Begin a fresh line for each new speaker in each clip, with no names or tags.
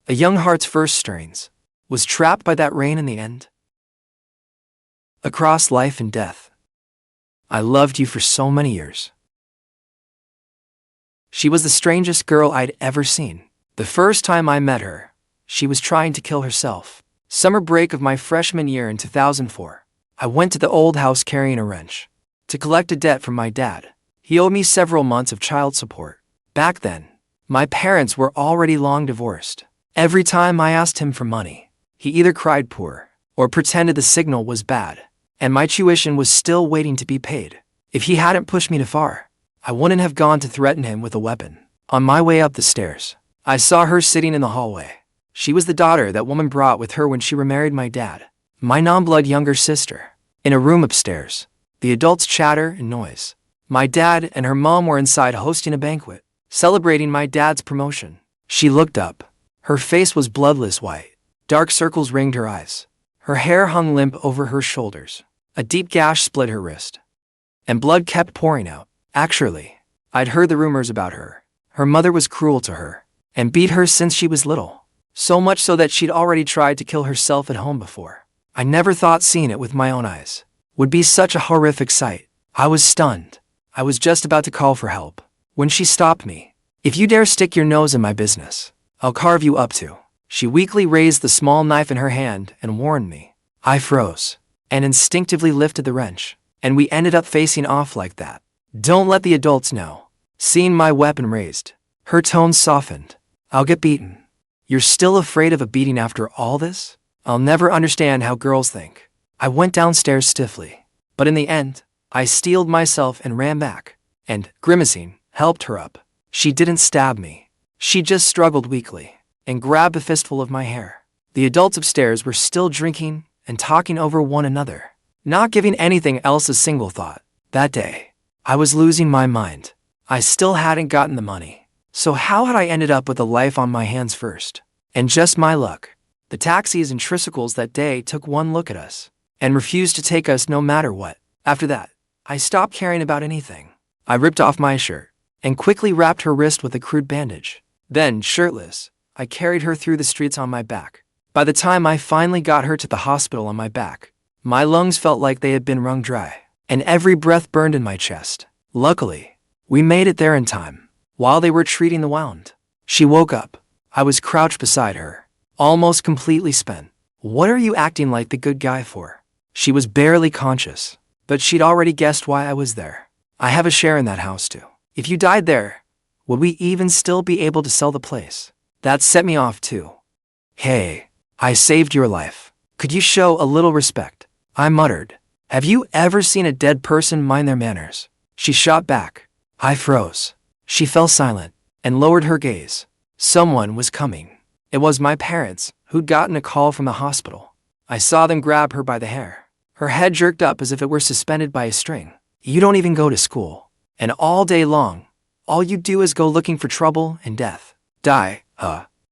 A young heart's first stirrings was trapped by that rain in the end. Across life and death, I loved you for so many years. She was the strangest girl I'd ever seen. The first time I met her, she was trying to kill herself. Summer break of my freshman year in 2004. I went to the old house carrying a wrench to collect a debt from my dad. He owed me several months of child support. Back then, my parents were already long divorced. Every time I asked him for money, he either cried poor or pretended the signal was bad, and my tuition was still waiting to be paid. If he hadn't pushed me too far, I wouldn't have gone to threaten him with a weapon. On my way up the stairs, I saw her sitting in the hallway. She was the daughter that woman brought with her when she remarried my dad, my non-blood younger sister. In a room upstairs, the adults chatter and noise. My dad and her mom were inside hosting a banquet, celebrating my dad's promotion. She looked up. Her face was bloodless white. Dark circles ringed her eyes. Her hair hung limp over her shoulders. A deep gash split her wrist, and blood kept pouring out. Actually, I'd heard the rumors about her. Her mother was cruel to her and beat her since she was little. So much so that she'd already tried to kill herself at home before. I never thought seeing it with my own eyes would be such a horrific sight. I was stunned. I was just about to call for help when she stopped me. "If you dare stick your nose in my business, I'll carve you up too." She weakly raised the small knife in her hand and warned me. I froze and instinctively lifted the wrench, and we ended up facing off like that. "Don't let the adults know." Seeing my weapon raised, her tone softened. "I'll get beaten. You're still afraid of a beating after all this? I'll never understand how girls think." I went downstairs stiffly, but in the end, I steeled myself and ran back, and, grimacing, helped her up. She didn't stab me. She just struggled weakly and grabbed a fistful of my hair. The adults upstairs were still drinking and talking over one another, not giving anything else a single thought. That day, I was losing my mind. I still hadn't gotten the money. So how had I ended up with a life on my hands first? And just my luck, the taxis and tricycles that day took one look at us and refused to take us no matter what. After that, I stopped caring about anything. I ripped off my shirt and quickly wrapped her wrist with a crude bandage. Then, shirtless, I carried her through the streets on my back. By the time I finally got her to the hospital on my back, my lungs felt like they had been wrung dry, and every breath burned in my chest. Luckily, we made it there in time. While they were treating the wound, she woke up. I was crouched beside her, almost completely spent. "What are you acting like the good guy for?" She was barely conscious, but she'd already guessed why I was there. "I have a share in that house too. If you died there, would we even still be able to sell the place?" That set me off too. "Hey, I saved your life. Could you show a little respect?" I muttered. "Have you ever seen a dead person mind their manners?" She shot back. I froze. She fell silent and lowered her gaze. Someone was coming. It was my parents, who'd gotten a call from the hospital. I saw them grab her by the hair. Her head jerked up as if it were suspended by a string. "You don't even go to school, and all day long, all you do is go looking for trouble and death. Die,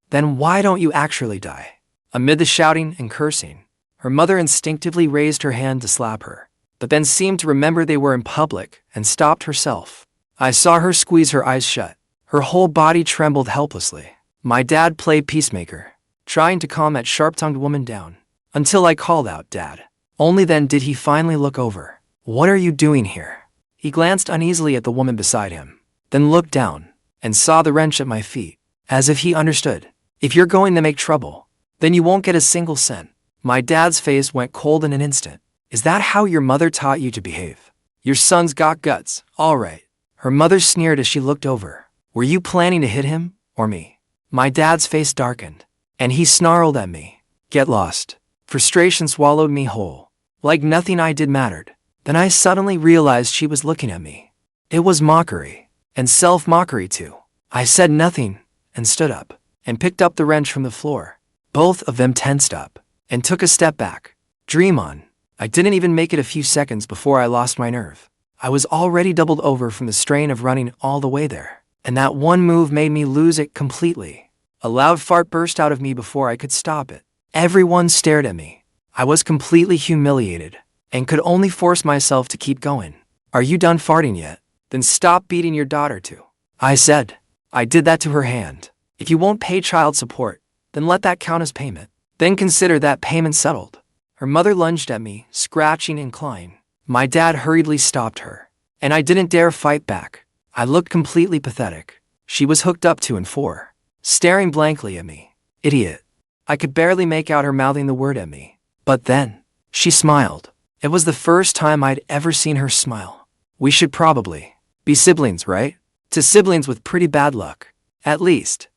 then why don't you actually die?" Amid the shouting and cursing, her mother instinctively raised her hand to slap her, but then seemed to remember they were in public and stopped herself. I saw her squeeze her eyes shut. Her whole body trembled helplessly. My dad played peacemaker, trying to calm that sharp-tongued woman down, until I called out, "Dad." Only then did he finally look over. "What are you doing here?" He glanced uneasily at the woman beside him, then looked down and saw the wrench at my feet, as if he understood. "If you're going to make trouble, then you won't get a single cent." My dad's face went cold in an instant. "Is that how your mother taught you to behave? Your son's got guts, all right." Her mother sneered as she looked over. "Were you planning to hit him, or me?" My dad's face darkened, and he snarled at me. "Get lost." Frustration swallowed me whole, like nothing I did mattered. Then I suddenly realized she was looking at me. It was mockery, and self-mockery too. I said nothing, and stood up, and picked up the wrench from the floor. Both of them tensed up, and took a step back. Dream on. I didn't even make it a few seconds before I lost my nerve. I was already doubled over from the strain of running all the way there, and that one move made me lose it completely. A loud fart burst out of me before I could stop it. Everyone stared at me. I was completely humiliated, and could only force myself to keep going. "Are you done farting yet? Then stop beating your daughter too," I said. I did that to her hand. "If you won't pay child support, Then let that count as payment. Then consider that payment settled. Her mother lunged at me, scratching and clawing. My dad hurriedly stopped her, and I didn't dare fight back. I looked completely pathetic. She was hooked up 2 and 4, staring blankly at me. Idiot. I could barely make out her mouthing the word at me. But then, she smiled. It was the first time I'd ever seen her smile. We should probably be siblings, right? To siblings with pretty bad luck. At least,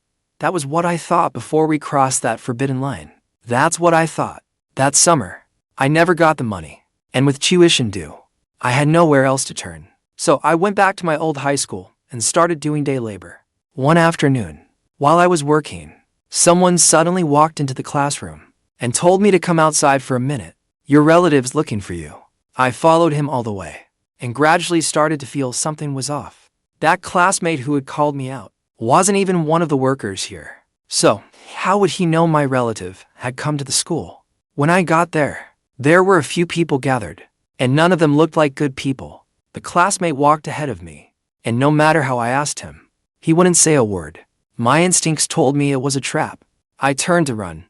that was what I thought before we crossed that forbidden line. That's what I thought. That summer, I never got the money. And with tuition due, I had nowhere else to turn. So I went back to my old high school and started doing day labor. One afternoon, while I was working, someone suddenly walked into the classroom and told me to come outside for a minute. Your relative's looking for you. I followed him all the way and gradually started to feel something was off. That classmate who had called me out wasn't even one of the workers here. So, how would he know my relative had come to the school? When I got there were a few people gathered, and none of them looked like good people. The classmate walked ahead of me, and no matter how I asked him, he wouldn't say a word. My instincts told me it was a trap. I turned to run,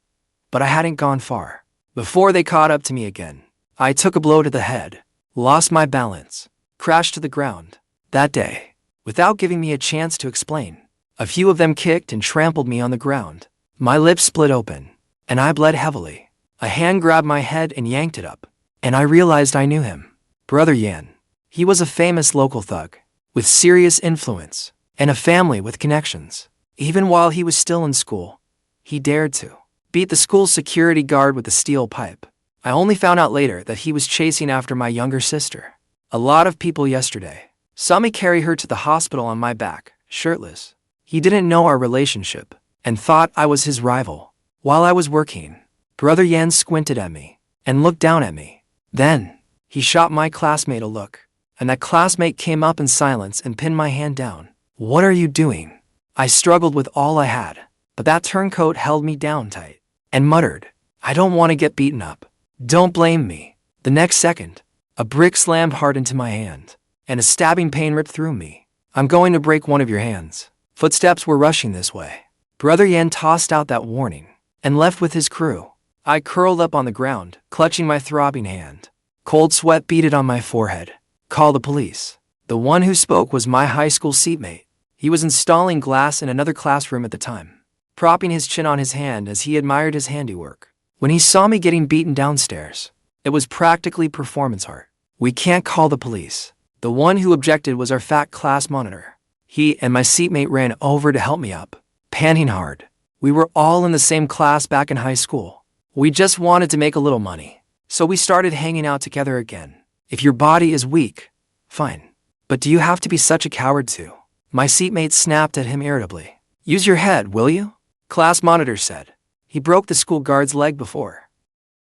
but I hadn't gone far before they caught up to me again. I took a blow to the head, lost my balance, crashed to the ground. That day, without giving me a chance to explain, a few of them kicked and trampled me on the ground. My lips split open, and I bled heavily. A hand grabbed my head and yanked it up, and I realized I knew him. Brother Yan. He was a famous local thug, with serious influence, and a family with connections. Even while he was still in school, he dared to beat the school security guard with a steel pipe. I only found out later that he was chasing after my younger sister. A lot of people yesterday saw me carry her to the hospital on my back, shirtless. He didn't know our relationship, and thought I was his rival. While I was working, Brother Yan squinted at me and looked down at me. Then, he shot my classmate a look, and that classmate came up in silence and pinned my hand down. What are you doing? I struggled with all I had, but that turncoat held me down tight and muttered, I don't want to get beaten up. Don't blame me. The next second, a brick slammed hard into my hand, and a stabbing pain ripped through me. I'm going to break one of your hands. Footsteps were rushing this way. Brother Yan tossed out that warning and left with his crew. I curled up on the ground, clutching my throbbing hand. Cold sweat beaded on my forehead. Call the police. The one who spoke was my high school seatmate. He was installing glass in another classroom at the time, propping his chin on his hand as he admired his handiwork. When he saw me getting beaten downstairs, it was practically performance art. We can't call the police. The one who objected was our fat class monitor. He and my seatmate ran over to help me up, panting hard. We were all in the same class back in high school. We just wanted to make a little money, so we started hanging out together again. If your body is weak, fine. But do you have to be such a coward too? My seatmate snapped at him irritably. Use your head, will you? Class monitor said. He broke the school guard's leg before.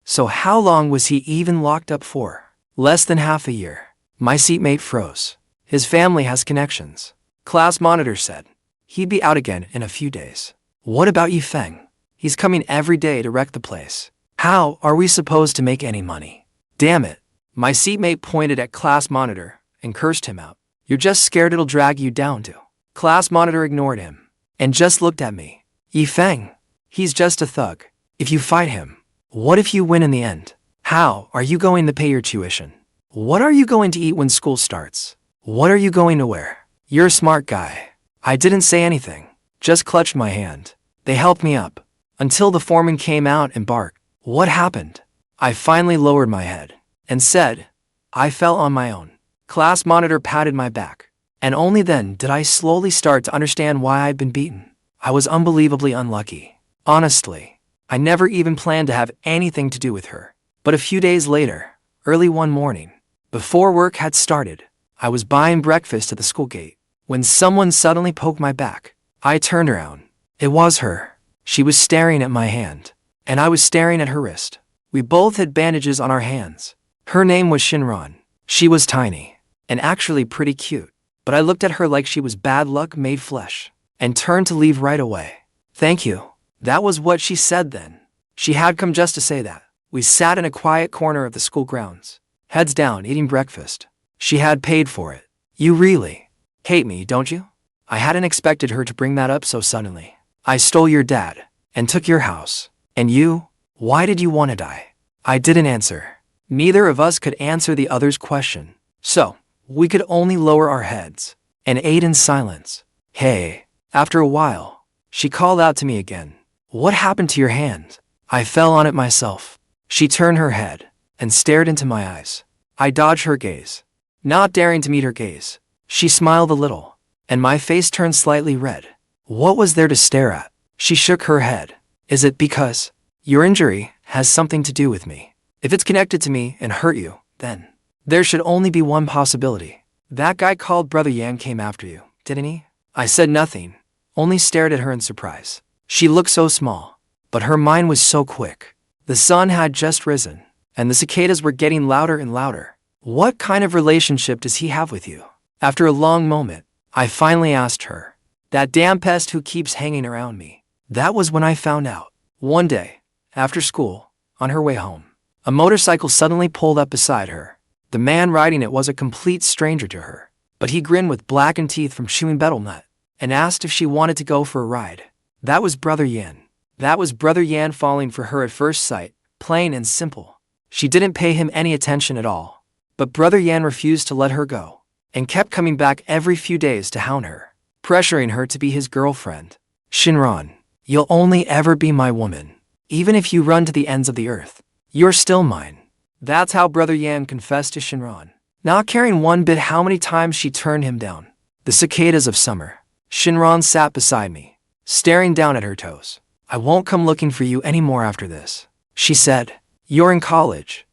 So how long was he even locked up for? Less than half a year. My seatmate froze. His family has connections. Class monitor said. He'd be out again in a few days. What about you, Feng? He's coming every day to wreck the place. How are we supposed to make any money? Damn it. My seatmate pointed at class monitor and cursed him out. You're just scared it'll drag you down too. Class monitor ignored him and just looked at me. Yi Feng, he's just a thug. If you fight him, what if you win in the end? How are you going to pay your tuition? What are you going to eat when school starts? What are you going to wear? You're a smart guy. I didn't say anything, just clutched my hand. They helped me up until the foreman came out and barked. What happened? I finally lowered my head and said, I fell on my own. Class monitor patted my back, and only then did I slowly start to understand why I'd been beaten. I was unbelievably unlucky. Honestly, I never even planned to have anything to do with her. But a few days later, early one morning, before work had started, I was buying breakfast at the school gate when someone suddenly poked my back. I turned around. It was her. She was staring at my hand, and I was staring at her wrist. We both had bandages on our hands. Her name was Xinran. She was tiny and actually pretty cute, but I looked at her like she was bad luck made flesh and turned to leave right away. Thank you. That was what she said then. She had come just to say that. We sat in a quiet corner of the school grounds, heads down eating breakfast. She had paid for it. You really hate me, don't you? I hadn't expected her to bring that up so suddenly. I stole your dad, and took your house. And you? Why did you want to die? I didn't answer. Neither of us could answer the other's question. So, we could only lower our heads and ate in silence. Hey. After a while, she called out to me again. What happened to your hand? I fell on it myself. She turned her head and stared into my eyes. I dodged her gaze, not daring to meet her gaze. She smiled a little, and my face turned slightly red. What was there to stare at? She shook her head. Is it because your injury has something to do with me? If it's connected to me and hurt you, then there should only be one possibility. That guy called Brother Yan came after you, didn't he? I said nothing, only stared at her in surprise. She looked so small, but her mind was so quick. The sun had just risen, and the cicadas were getting louder and louder. What kind of relationship does he have with you? After a long moment, I finally asked her. That damn pest who keeps hanging around me. That was when I found out. One day, after school, on her way home, a motorcycle suddenly pulled up beside her. The man riding it was a complete stranger to her, but he grinned with blackened teeth from chewing betel nut and asked if she wanted to go for a ride. That was Brother Yan. That was Brother Yan falling for her at first sight, plain and simple. She didn't pay him any attention at all, but Brother Yan refused to let her go and kept coming back every few days to hound her, pressuring her to be his girlfriend. Xinran, you'll only ever be my woman. Even if you run to the ends of the earth, you're still mine. That's how Brother Yan confessed to Xinran, not caring one bit how many times she turned him down. The cicadas of summer. Xinran sat beside me, staring down at her toes. I won't come looking for you anymore after this, she said. You're in college.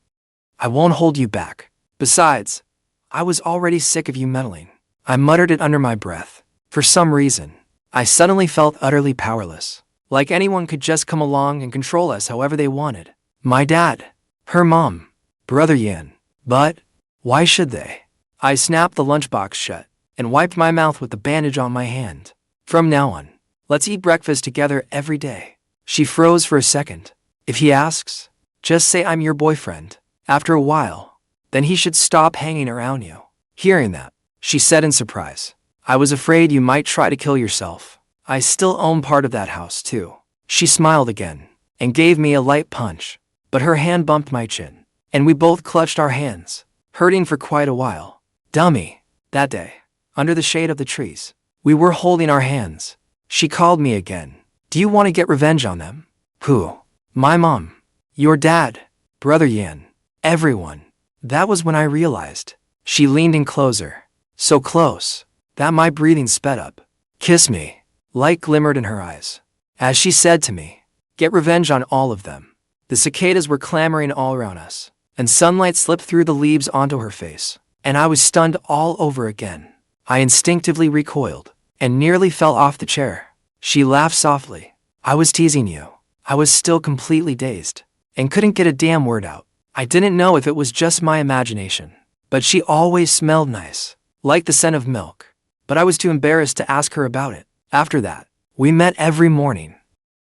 I won't hold you back. Besides, I was already sick of you meddling. I muttered it under my breath. For some reason, I suddenly felt utterly powerless, like anyone could just come along and control us however they wanted. My dad, her mom, Brother Yan. But why should they? I snapped the lunchbox shut and wiped my mouth with the bandage on my hand. From now on, let's eat breakfast together every day. She froze for a second. If he asks, just say I'm your boyfriend. After a while, then he should stop hanging around you. Hearing that, she said in surprise, I was afraid you might try to kill yourself. I still own part of that house too. She smiled again and gave me a light punch, but her hand bumped my chin, and we both clutched our hands, hurting for quite a while. Dummy. That day, under the shade of the trees, we were holding our hands. She called me again. Do you want to get revenge on them? Who? My mom. Your dad. Brother Yan. Everyone. That was when I realized. She leaned in closer. So close that my breathing sped up. Kiss me. Light glimmered in her eyes as she said to me, get revenge on all of them. The cicadas were clamoring all around us, and sunlight slipped through the leaves onto her face, and I was stunned all over again. I instinctively recoiled and nearly fell off the chair. She laughed softly. I was teasing you. I was still completely dazed and couldn't get a damn word out. I didn't know if it was just my imagination, but she always smelled nice, like the scent of milk. But I was too embarrassed to ask her about it. After that, we met every morning.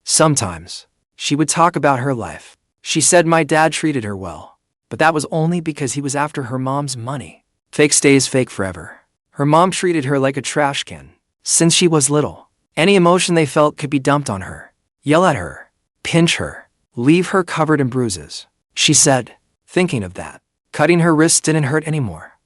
Sometimes, she would talk about her life. She said my dad treated her well, but that was only because he was after her mom's money. Fake stays fake forever. Her mom treated her like a trash can. Since she was little, any emotion they felt could be dumped on her. Yell at her, pinch her, leave her covered in bruises. She said, thinking of that, cutting her wrists didn't hurt anymore,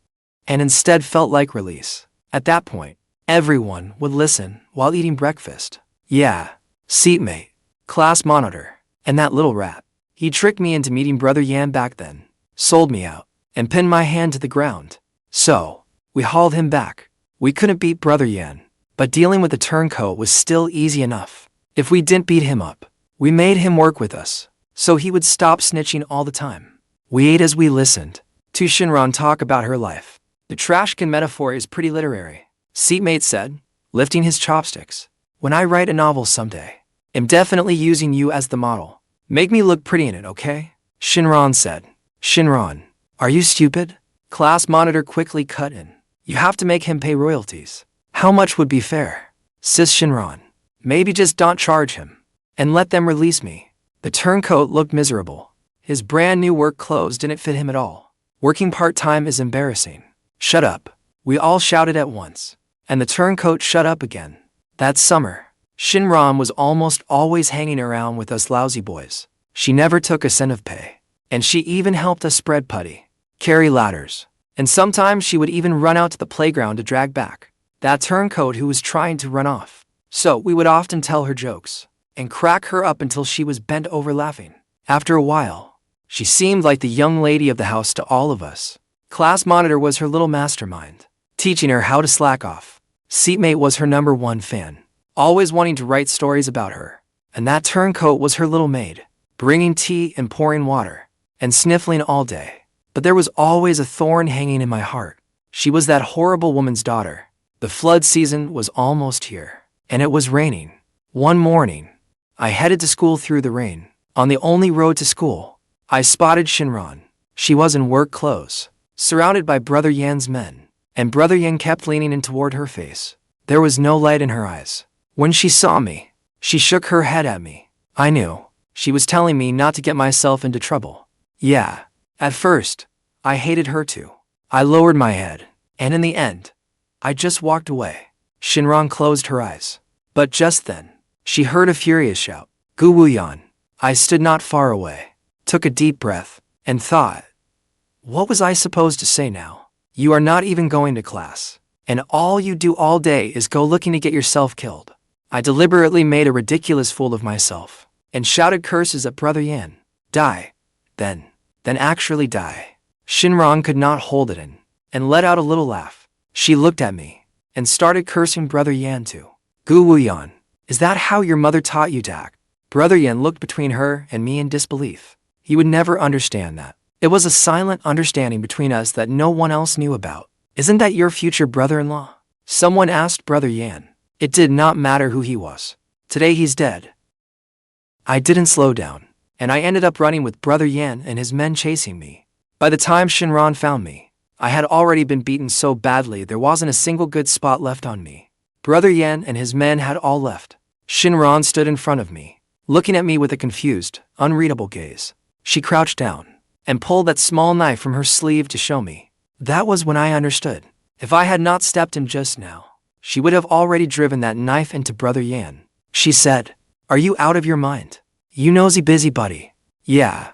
and instead felt like release. At that point, everyone would listen while eating breakfast. Yeah, seatmate, class monitor, and that little rat. He tricked me into meeting Brother Yan back then, sold me out, and pinned my hand to the ground. So, we hauled him back. We couldn't beat Brother Yan, but dealing with the turncoat was still easy enough. If we didn't beat him up, we made him work with us, so he would stop snitching all the time. We ate as we listened to Xinran talk about her life. The trash can metaphor is pretty literary, seatmate said, lifting his chopsticks. When I write a novel someday, I'm definitely using you as the model. Make me look pretty in it, okay? Xinran said. Xinran, are you stupid? Class monitor quickly cut in. You have to make him pay royalties. How much would be fair? Sis Xinran. Maybe just don't charge him, and let them release me. The turncoat looked miserable. His brand new work clothes didn't fit him at all. Working part-time is embarrassing. Shut up. We all shouted at once, and the turncoat shut up again. That summer, Xinran was almost always hanging around with us lousy boys. She never took a cent of pay. And she even helped us spread putty, carry ladders, and sometimes she would even run out to the playground to drag back that turncoat who was trying to run off. So we would often tell her jokes and crack her up until she was bent over laughing. After a while, she seemed like the young lady of the house to all of us. Class monitor was her little mastermind, teaching her how to slack off. Seatmate was her #1 fan, always wanting to write stories about her. And that turncoat was her little maid, bringing tea and pouring water, and sniffling all day. But there was always a thorn hanging in my heart. She was that horrible woman's daughter. The flood season was almost here, and it was raining. One morning, I headed to school through the rain. On the only road to school, I spotted Xinran. She was in work clothes, surrounded by Brother Yan's men, and Brother Yan kept leaning in toward her face. There was no light in her eyes. When she saw me, she shook her head at me. I knew she was telling me not to get myself into trouble. Yeah, at first, I hated her too. I lowered my head, and in the end, I just walked away. Xinran closed her eyes. But just then, she heard a furious shout, "Gu Wuyan!" I stood not far away, took a deep breath, and thought, what was I supposed to say now? You are not even going to class, and all you do all day is go looking to get yourself killed. I deliberately made a ridiculous fool of myself, and shouted curses at Brother Yan. Die. Then actually die. Xinran could not hold it in, and let out a little laugh. She looked at me, and started cursing Brother Yan too. Gu Wuyan, is that how your mother taught you to act? Brother Yan looked between her and me in disbelief. He would never understand that. It was a silent understanding between us that no one else knew about. Isn't that your future brother-in-law? Someone asked Brother Yan. It did not matter who he was. Today he's dead. I didn't slow down, and I ended up running with Brother Yan and his men chasing me. By the time Xinran found me, I had already been beaten so badly there wasn't a single good spot left on me. Brother Yan and his men had all left. Xinran stood in front of me, looking at me with a confused, unreadable gaze. She crouched down and pulled that small knife from her sleeve to show me. That was when I understood. If I had not stepped in just now, she would have already driven that knife into Brother Yan. She said, "Are you out of your mind? You nosy busybody." Yeah,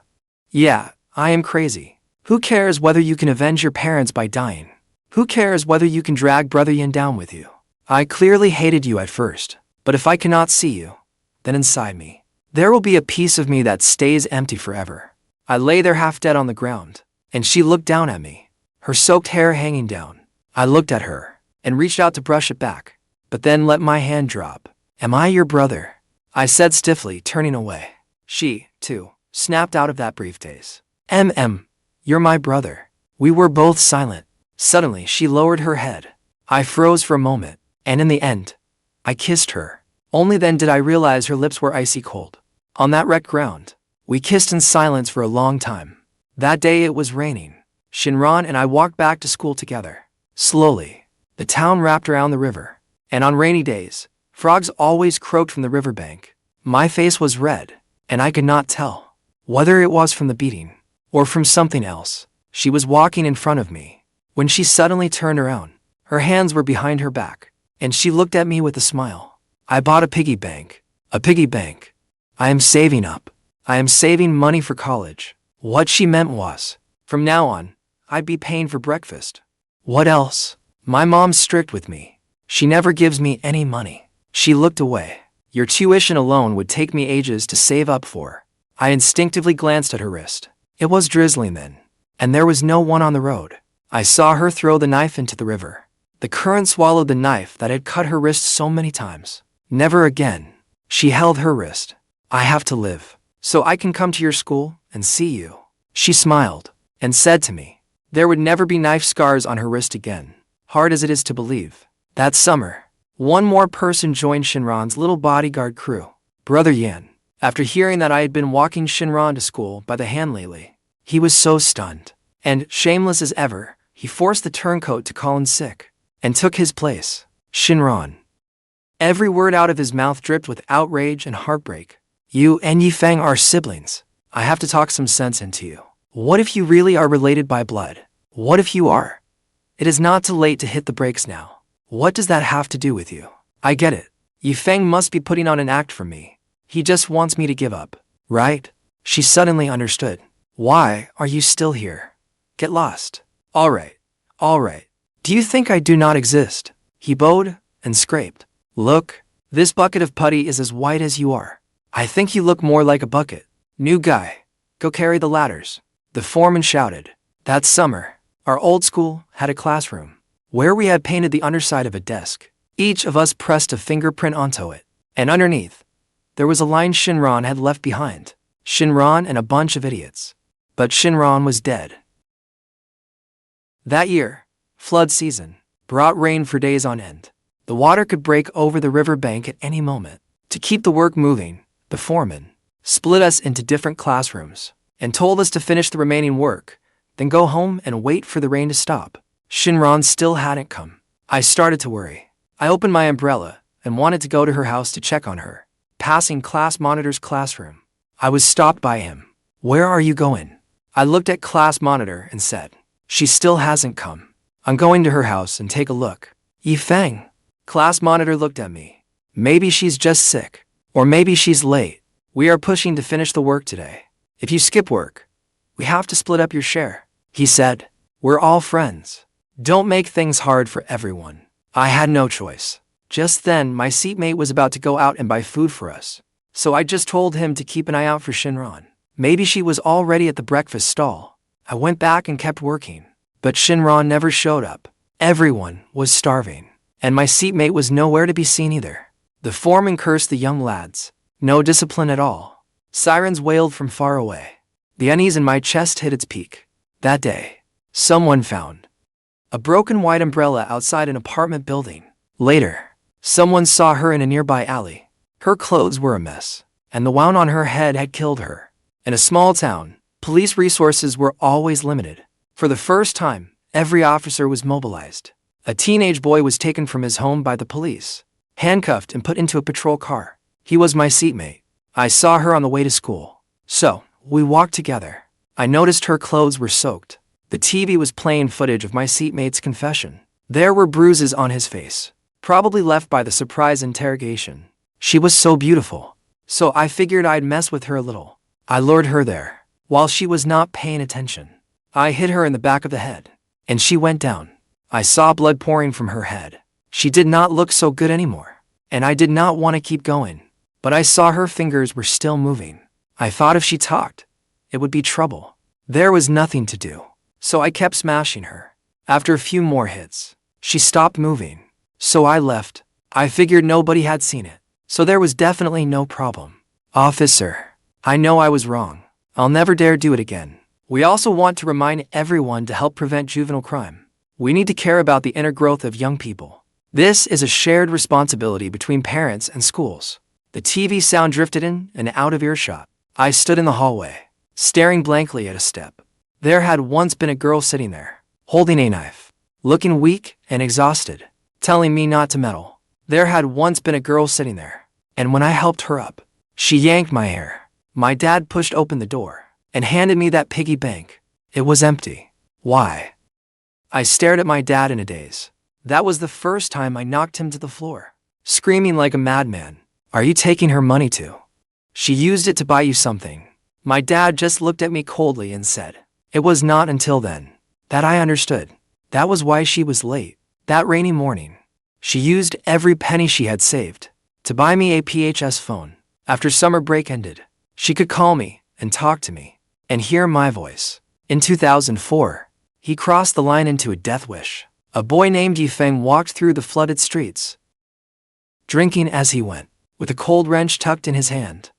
I am crazy. Who cares whether you can avenge your parents by dying? Who cares whether you can drag Brother Yan down with you? I clearly hated you at first, but if I cannot see you, then inside me, there will be a piece of me that stays empty forever. I lay there half dead on the ground, and she looked down at me, her soaked hair hanging down. I looked at her, and reached out to brush it back, but then let my hand drop. "Am I your brother?" I said stiffly, turning away. She, too, snapped out of that brief daze. You're my brother." We were both silent. Suddenly she lowered her head. I froze for a moment, and in the end, I kissed her. Only then did I realize her lips were icy cold. On that wrecked ground, we kissed in silence for a long time. That day it was raining. Xinran and I walked back to school together. Slowly, the town wrapped around the river, and on rainy days, frogs always croaked from the riverbank. My face was red, and I could not tell whether it was from the beating or from something else. She was walking in front of me, when she suddenly turned around. Her hands were behind her back, and she looked at me with a smile. "I bought a piggy bank. A piggy bank. I am saving up. I am saving money for college." What she meant was, from now on, I'd be paying for breakfast. What else? My mom's strict with me. She never gives me any money. She looked away. "Your tuition alone would take me ages to save up for." I instinctively glanced at her wrist. It was drizzling then, and there was no one on the road. I saw her throw the knife into the river. The current swallowed the knife that had cut her wrist so many times. Never again. She held her wrist. "I have to live, so I can come to your school and see you." She smiled and said to me, there would never be knife scars on her wrist again. Hard as it is to believe. That summer, one more person joined Xinran's little bodyguard crew. Brother Yan. After hearing that I had been walking Xinran to school by the hand lately, he was so stunned. And, shameless as ever, he forced the turncoat to call in sick, and took his place. Xinran. Every word out of his mouth dripped with outrage and heartbreak. "You and Yi Feng are siblings. I have to talk some sense into you. What if you really are related by blood? What if you are? It is not too late to hit the brakes now. What does that have to do with you? I get it. Feng must be putting on an act for me. He just wants me to give up, right? She suddenly understood. Why are you still here? Get lost. All right. Do you think I do not exist? He bowed and scraped. Look, this bucket of putty is as white as you are. I think you look more like a bucket. New guy, go carry the ladders. The foreman shouted. That summer, our old school had a classroom where we had painted the underside of a desk. Each of us pressed a fingerprint onto it, and underneath, there was a line Xinran had left behind. Xinran and a bunch of idiots. But Xinran was dead. That year, flood season, brought rain for days on end. The water could break over the river bank at any moment. To keep the work moving, the foreman split us into different classrooms and told us to finish the remaining work, then go home and wait for the rain to stop. Xinran still hadn't come. I started to worry. I opened my umbrella and wanted to go to her house to check on her. Passing class monitor's classroom, I was stopped by him. Where are you going? I looked at class monitor and said, she still hasn't come. I'm going to her house and take a look. Feng. Class monitor looked at me. Maybe she's just sick. Or maybe she's late. We are pushing to finish the work today. If you skip work, we have to split up your share. He said, we're all friends. Don't make things hard for everyone. I had no choice. Just then, my seatmate was about to go out and buy food for us. So I just told him to keep an eye out for Xinran. Maybe she was already at the breakfast stall. I went back and kept working. But Xinran never showed up. Everyone was starving. And my seatmate was nowhere to be seen either. The foreman cursed the young lads. No discipline at all. Sirens wailed from far away. The unease in my chest hit its peak. That day, someone found a broken white umbrella outside an apartment building. Later, someone saw her in a nearby alley. Her clothes were a mess, and the wound on her head had killed her. In a small town, police resources were always limited. For the first time, every officer was mobilized. A teenage boy was taken from his home by the police, handcuffed and put into a patrol car. He was my seatmate. I saw her on the way to school. So, we walked together. I noticed her clothes were soaked. The TV was playing footage of my seatmate's confession. There were bruises on his face, probably left by the surprise interrogation. She was so beautiful. So I figured I'd mess with her a little. I lured her there. While she was not paying attention, I hit her in the back of the head, and she went down. I saw blood pouring from her head. She did not look so good anymore, and I did not want to keep going. But I saw her fingers were still moving. I thought if she talked, it would be trouble. There was nothing to do, so I kept smashing her. After a few more hits, she stopped moving. So I left. I figured nobody had seen it, so there was definitely no problem. Officer, I know I was wrong. I'll never dare do it again. We also want to remind everyone to help prevent juvenile crime. We need to care about the inner growth of young people. This is a shared responsibility between parents and schools. The TV sound drifted in and out of earshot. I stood in the hallway, staring blankly at a step. There had once been a girl sitting there, holding a knife, looking weak and exhausted, telling me not to meddle. There had once been a girl sitting there, and when I helped her up, she yanked my hair. My dad pushed open the door and handed me that piggy bank. It was empty. Why? I stared at my dad in a daze. That was the first time I knocked him to the floor, screaming like a madman. Are you taking her money too? She used it to buy you something. My dad just looked at me coldly and said, it was not until then that I understood. That was why she was late. That rainy morning, she used every penny she had saved to buy me a PHS phone. After summer break ended, she could call me and talk to me and hear my voice. In 2004, he crossed the line into a death wish. A boy named Feng walked through the flooded streets, drinking as he went, with a cold wrench tucked in his hand.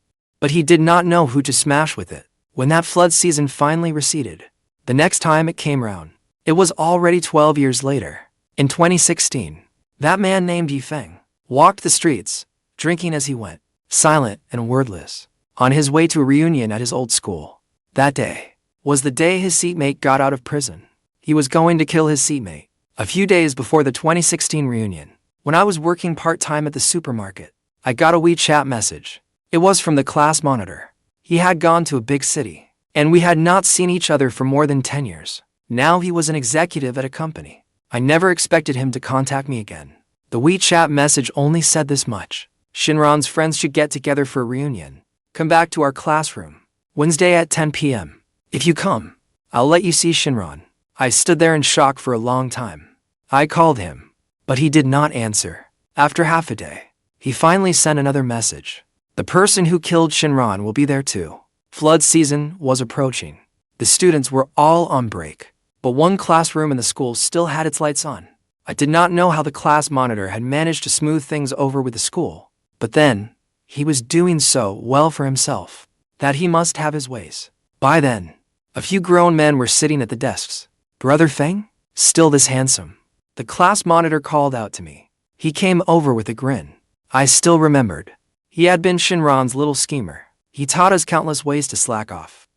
But he did not know who to smash with it. When that flood season finally receded, the next time it came round, it was already 12 years later. In 2016, that man named Feng walked the streets, drinking as he went, silent and wordless, on his way to a reunion at his old school. That day was the day his seatmate got out of prison. He was going to kill his seatmate. A few days before the 2016 reunion, when I was working part-time at the supermarket, I got a WeChat message. It was from the class monitor. He had gone to a big city, and we had not seen each other for more than 10 years. Now he was an executive at a company. I never expected him to contact me again. The WeChat message only said this much. Xinran's friends should get together for a reunion. Come back to our classroom. Wednesday at 10 p.m. If you come, I'll let you see Xinran. I stood there in shock for a long time. I called him, but he did not answer. After half a day, he finally sent another message. The person who killed Xinran will be there too. Flood season was approaching. The students were all on break, but one classroom in the school still had its lights on. I did not know how the class monitor had managed to smooth things over with the school, but then, he was doing so well for himself that he must have his ways. By then, a few grown men were sitting at the desks. Brother Feng? Still this handsome? The class monitor called out to me. He came over with a grin. I still remembered. He had been Xinran's little schemer. He taught us countless ways to slack off.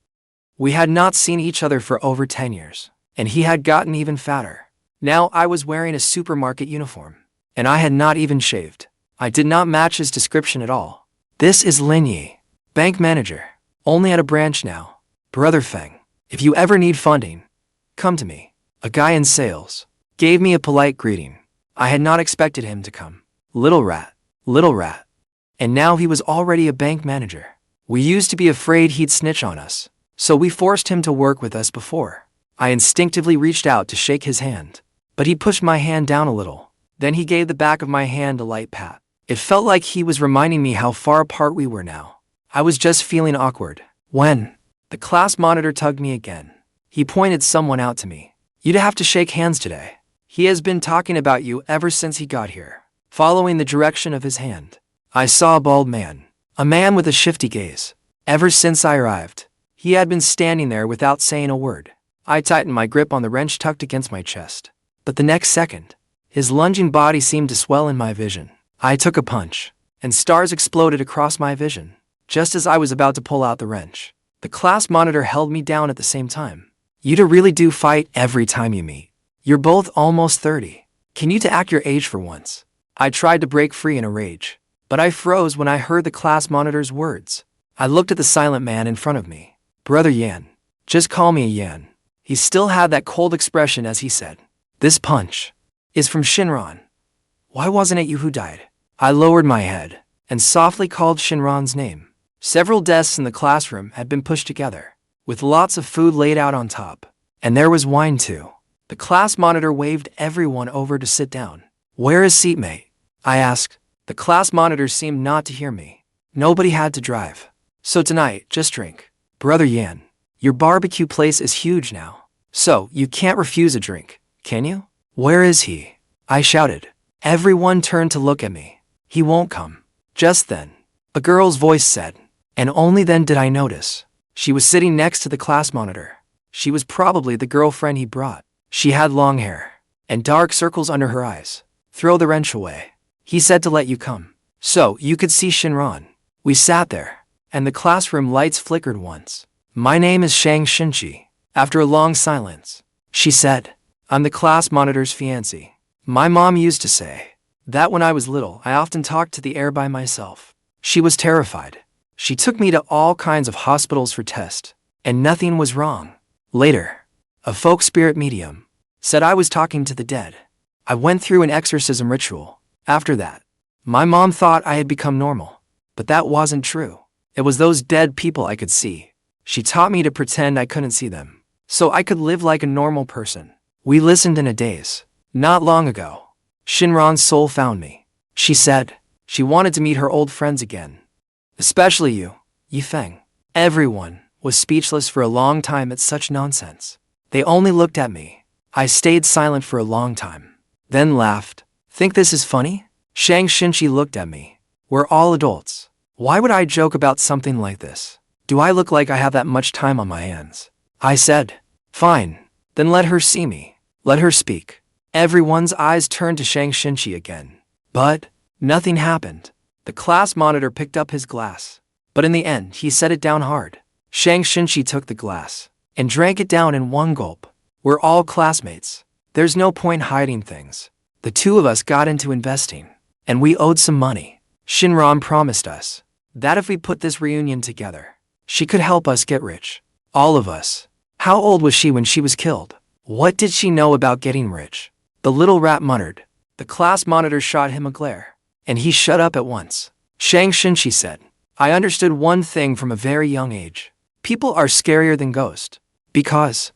We had not seen each other for over 10 years, and he had gotten even fatter. Now I was wearing a supermarket uniform, and I had not even shaved. I did not match his description at all. This is Lin Yi, bank manager, only at a branch now. Brother Feng, if you ever need funding, come to me. A guy in sales gave me a polite greeting. I had not expected him to come. Little rat, little rat. And now he was already a bank manager. We used to be afraid he'd snitch on us, so we forced him to work with us before. I instinctively reached out to shake his hand, but he pushed my hand down a little. Then he gave the back of my hand a light pat. It felt like he was reminding me how far apart we were now. I was just feeling awkward when the class monitor tugged me again. He pointed someone out to me. You'd have to shake hands today. He has been talking about you ever since he got here. Following the direction of his hand, I saw a bald man, a man with a shifty gaze. Ever since I arrived, he had been standing there without saying a word. I tightened my grip on the wrench tucked against my chest. But the next second, his lunging body seemed to swell in my vision. I took a punch, and stars exploded across my vision. Just as I was about to pull out the wrench, the class monitor held me down at the same time. You two really do fight every time you meet. You're both almost 30. Can you act your age for once? I tried to break free in a rage, but I froze when I heard the class monitor's words. I looked at the silent man in front of me. Brother Yan. Just call me Yan. He still had that cold expression as he said, "This punch is from Xinran. Why wasn't it you who died?" I lowered my head and softly called Xinran's name. Several desks in the classroom had been pushed together, with lots of food laid out on top, and there was wine too. The class monitor waved everyone over to sit down. Where is seatmate? I asked. The class monitor seemed not to hear me. Nobody had to drive. So tonight, just drink. Brother Yan, your barbecue place is huge now, so you can't refuse a drink, can you? Where is he? I shouted. Everyone turned to look at me. He won't come. Just then, a girl's voice said, and only then did I notice. She was sitting next to the class monitor. She was probably the girlfriend he brought. She had long hair and dark circles under her eyes. Throw the wrench away. He said to let you come, so you could see Xinran. We sat there, and the classroom lights flickered once. My name is Shang Xinci. After a long silence, she said, I'm the class monitor's fiancé. My mom used to say that when I was little, I often talked to the air by myself. She was terrified. She took me to all kinds of hospitals for tests, and nothing was wrong. Later, a folk spirit medium said I was talking to the dead. I went through an exorcism ritual. After that, my mom thought I had become normal, but that wasn't true. It was those dead people I could see. She taught me to pretend I couldn't see them, so I could live like a normal person. We listened in a daze. Not long ago, Xinran's soul found me. She said she wanted to meet her old friends again. Especially you, Feng. Everyone was speechless for a long time at such nonsense. They only looked at me. I stayed silent for a long time, then laughed. Think this is funny? Shang Xinci looked at me. We're all adults. Why would I joke about something like this? Do I look like I have that much time on my hands? I said, fine, then let her see me. Let her speak. Everyone's eyes turned to Shang Xinci again. But nothing happened. The class monitor picked up his glass, but in the end he set it down hard. Shang Xinci took the glass and drank it down in one gulp. We're all classmates. There's no point hiding things. The two of us got into investing, and we owed some money. Xinran promised us that if we put this reunion together, she could help us get rich. All of us. How old was she when she was killed? What did she know about getting rich? The little rat muttered. The class monitor shot him a glare, and he shut up at once. Shang Xinci said. I understood one thing from a very young age. People are scarier than ghosts. Because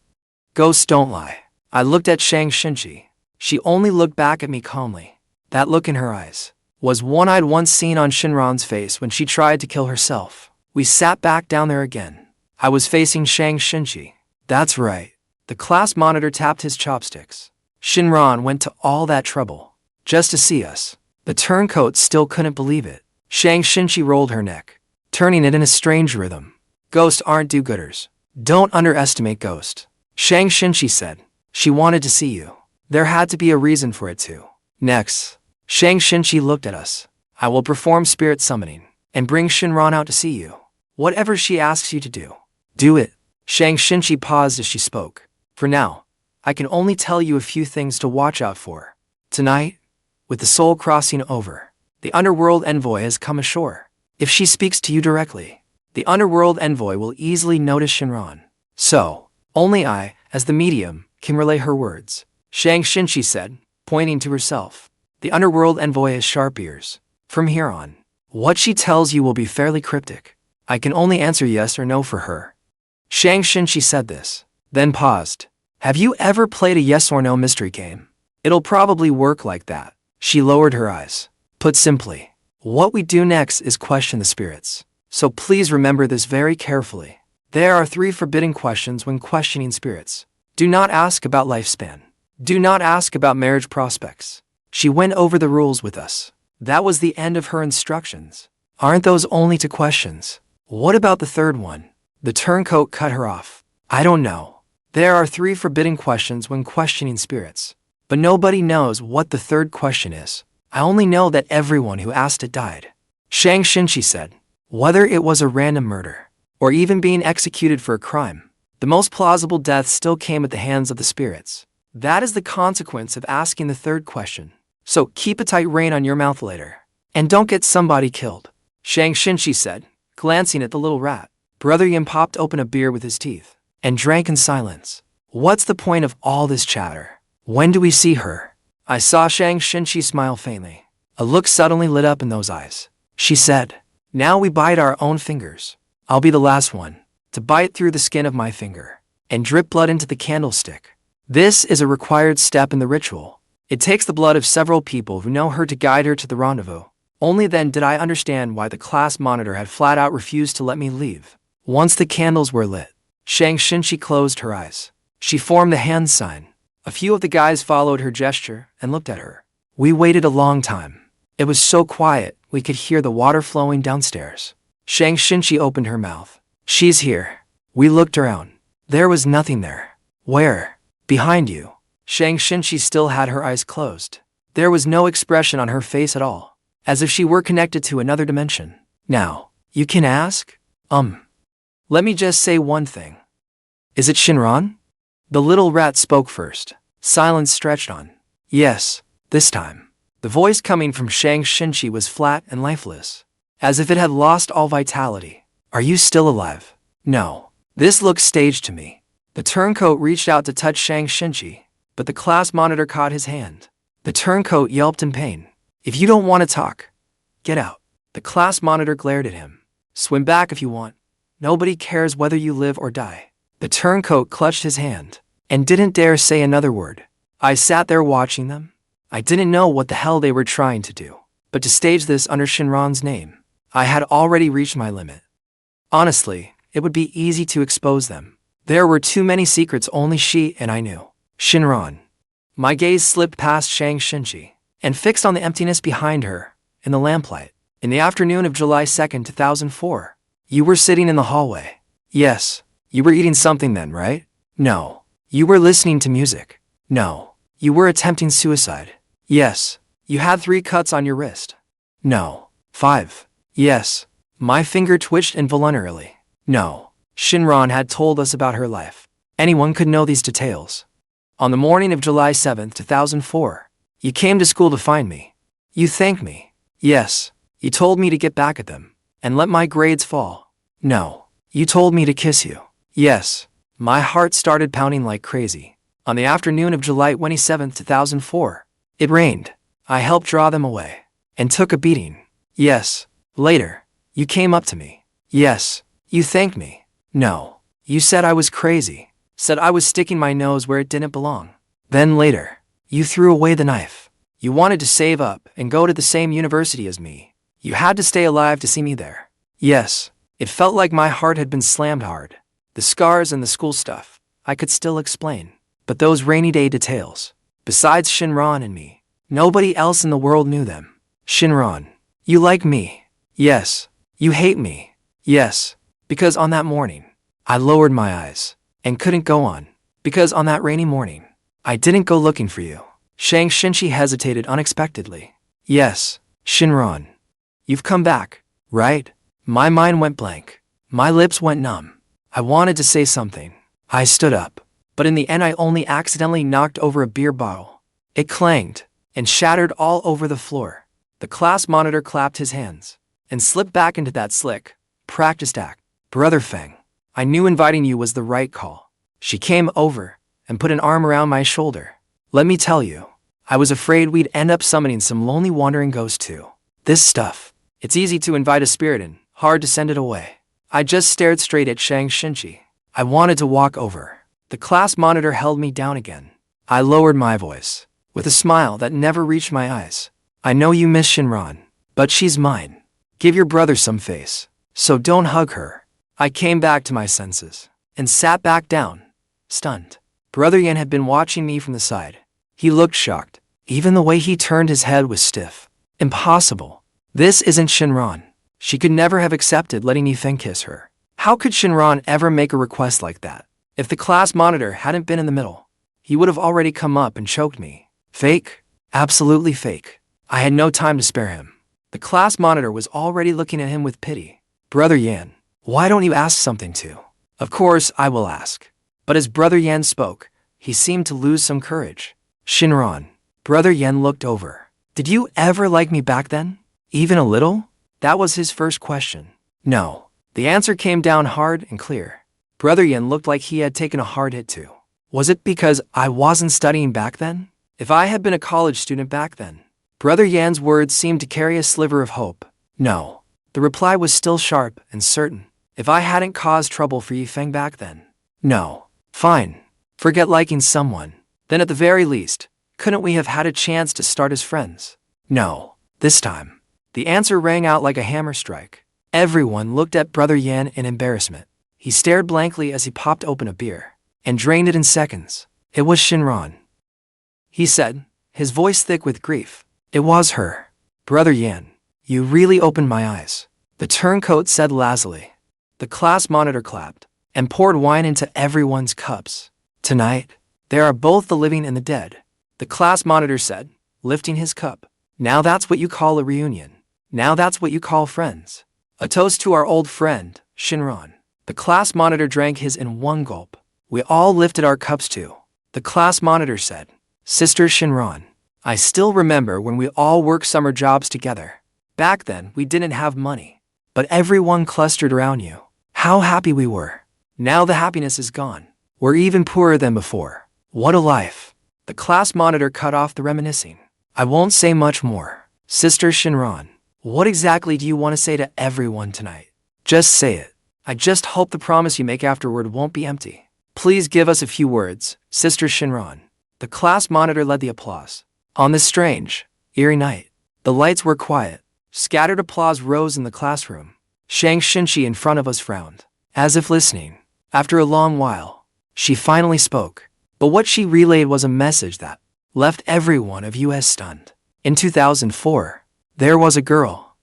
ghosts don't lie. I looked at Shang Xinci. She only looked back at me calmly. That look in her eyes was one I'd once seen on Xinran's face when she tried to kill herself. We sat back down there again. I was facing Shang Xinci. That's right. The class monitor tapped his chopsticks. Xinran went to all that trouble just to see us. The turncoat still couldn't believe it. Shang Xinci rolled her neck, turning it in a strange rhythm. Ghosts aren't do-gooders. Don't underestimate ghosts. Shang Xinci said. She wanted to see you. There had to be a reason for it too. Next, Shang Xinci looked at us. I will perform spirit summoning and bring Xinran out to see you. Whatever she asks you to do, do it. Shang Xinci paused as she spoke. For now, I can only tell you a few things to watch out for. Tonight, with the soul crossing over, the underworld envoy has come ashore. If she speaks to you directly, the underworld envoy will easily notice Xinran. So, only I, as the medium, can relay her words. Shang Xinci said, pointing to herself. The underworld envoy has sharp ears. From here on, what she tells you will be fairly cryptic. I can only answer yes or no for her. Shang Xinci said this, then paused. Have you ever played a yes or no mystery game? It'll probably work like that. She lowered her eyes. Put simply, what we do next is question the spirits. So please remember this very carefully. There are 3 forbidden questions when questioning spirits. Do not ask about lifespan. Do not ask about marriage prospects. She went over the rules with us. That was the end of her instructions. Aren't those only 2 questions? What about the 3rd one? The turncoat cut her off. I don't know. There are 3 forbidden questions when questioning spirits. But nobody knows what the 3rd question is. I only know that everyone who asked it died. Shang Xinci said. Whether it was a random murder, or even being executed for a crime, the most plausible death still came at the hands of the spirits. That is the consequence of asking the 3rd question. So keep a tight rein on your mouth later. And don't get somebody killed. Shang Xinci said, glancing at the little rat. Brother Yin popped open a beer with his teeth and drank in silence. What's the point of all this chatter? When do we see her? I saw Shang Xinci smile faintly. A look suddenly lit up in those eyes. She said, now we bite our own fingers. I'll be the last one to bite through the skin of my finger and drip blood into the candlestick. This is a required step in the ritual. It takes the blood of several people who know her to guide her to the rendezvous. Only then did I understand why the class monitor had flat out refused to let me leave. Once the candles were lit, Shang Xinci closed her eyes. She formed the hand sign. A few of the guys followed her gesture and looked at her. We waited a long time. It was so quiet, we could hear the water flowing downstairs. Shang Xinci opened her mouth. She's here. We looked around. There was nothing there. Where? Behind you. Shang Xinci still had her eyes closed. There was no expression on her face at all, as if she were connected to another dimension. Now, you can ask? Let me just say one thing. Is it Xinran? The little rat spoke first. Silence stretched on. Yes, this time. The voice coming from Shang Xinci was flat and lifeless, as if it had lost all vitality. Are you still alive? No. This looks staged to me. The turncoat reached out to touch Shang Xinci, but the class monitor caught his hand. The turncoat yelped in pain. If you don't want to talk, get out. The class monitor glared at him. Swim back if you want. Nobody cares whether you live or die. The turncoat clutched his hand and didn't dare say another word. I sat there watching them. I didn't know what the hell they were trying to do, but to stage this under Xinran's name, I had already reached my limit. Honestly, it would be easy to expose them. There were too many secrets only she and I knew. Xinran. My gaze slipped past Shang Xinci and fixed on the emptiness behind her in the lamplight. In the afternoon of July 2nd, 2004, you were sitting in the hallway. Yes. You were eating something then, right? No. You were listening to music. No. You were attempting suicide. Yes. You had 3 cuts on your wrist. No. 5. Yes. My finger twitched involuntarily. No. Xinran had told us about her life. Anyone could know these details. On the morning of July 7th, 2004, you came to school to find me. You thanked me. Yes. You told me to get back at them and let my grades fall. No. You told me to kiss you. Yes. My heart started pounding like crazy. On the afternoon of July 27th, 2004, it rained. I helped draw them away and took a beating. Yes. Later, you came up to me. Yes, you thanked me. No, you said I was crazy. Said I was sticking my nose where it didn't belong. Then later, you threw away the knife. You wanted to save up and go to the same university as me. You had to stay alive to see me there. Yes, it felt like my heart had been slammed hard. The scars and the school stuff, I could still explain. But those rainy day details, besides Xinran and me, nobody else in the world knew them. Xinran, you like me. Yes. You hate me. Yes. Because on that morning, I lowered my eyes and couldn't go on. Because on that rainy morning, I didn't go looking for you. Xinci hesitated unexpectedly. Yes, Xinran. You've come back, right? My mind went blank. My lips went numb. I wanted to say something. I stood up. But in the end I only accidentally knocked over a beer bottle. It clanged and shattered all over the floor. The class monitor clapped his hands and slipped back into that slick, practiced act. Brother Feng, I knew inviting you was the right call. She came over and put an arm around my shoulder. Let me tell you, I was afraid we'd end up summoning some lonely wandering ghost too. This stuff, it's easy to invite a spirit in, hard to send it away. I just stared straight at Xinci. I wanted to walk over. The class monitor held me down again. I lowered my voice, with a smile that never reached my eyes. I know you miss Xinran, but she's mine. Give your brother some face, so don't hug her. I came back to my senses, and sat back down, stunned. Brother Yan had been watching me from the side. He looked shocked. Even the way he turned his head was stiff. Impossible. This isn't Xinran. She could never have accepted letting Feng kiss her. How could Xinran ever make a request like that? If the class monitor hadn't been in the middle, he would have already come up and choked me. Fake? Absolutely fake. I had no time to spare him. The class monitor was already looking at him with pity. Brother Yan, why don't you ask something too? Of course I will ask. But as Brother Yan spoke, he seemed to lose some courage. Xinran. Brother Yan looked over. Did you ever like me back then? Even a little? That was his first question. No. The answer came down hard and clear. Brother Yan looked like he had taken a hard hit too. Was it because I wasn't studying back then? If I had been a college student back then? Brother Yan's words seemed to carry a sliver of hope. No. The reply was still sharp and certain. If I hadn't caused trouble for Feng back then? No. Fine. Forget liking someone. Then at the very least, couldn't we have had a chance to start as friends? No. This time. The answer rang out like a hammer strike. Everyone looked at Brother Yan in embarrassment. He stared blankly as he popped open a beer and drained it in seconds. It was Xinran. He said, his voice thick with grief. It was her. Brother Yan, you really opened my eyes. The turncoat said lazily. The class monitor clapped and poured wine into everyone's cups. Tonight, there are both the living and the dead. The class monitor said, lifting his cup. Now that's what you call a reunion. Now that's what you call friends. A toast to our old friend, Xinran. The class monitor drank his in one gulp. We all lifted our cups too. The class monitor said, Sister Xinran, I still remember when we all worked summer jobs together. Back then, we didn't have money, but everyone clustered around you. How happy we were. Now the happiness is gone. We're even poorer than before. What a life. The class monitor cut off the reminiscing. I won't say much more. Sister Xinran, what exactly do you want to say to everyone tonight? Just say it. I just hope the promise you make afterward won't be empty. Please give us a few words, Sister Xinran. The class monitor led the applause. On this strange, eerie night, the lights were quiet. Scattered applause rose in the classroom. Xinci in front of us frowned, as if listening. After a long while, she finally spoke. But what she relayed was a message that left everyone of us stunned. In 2004, there was a girl.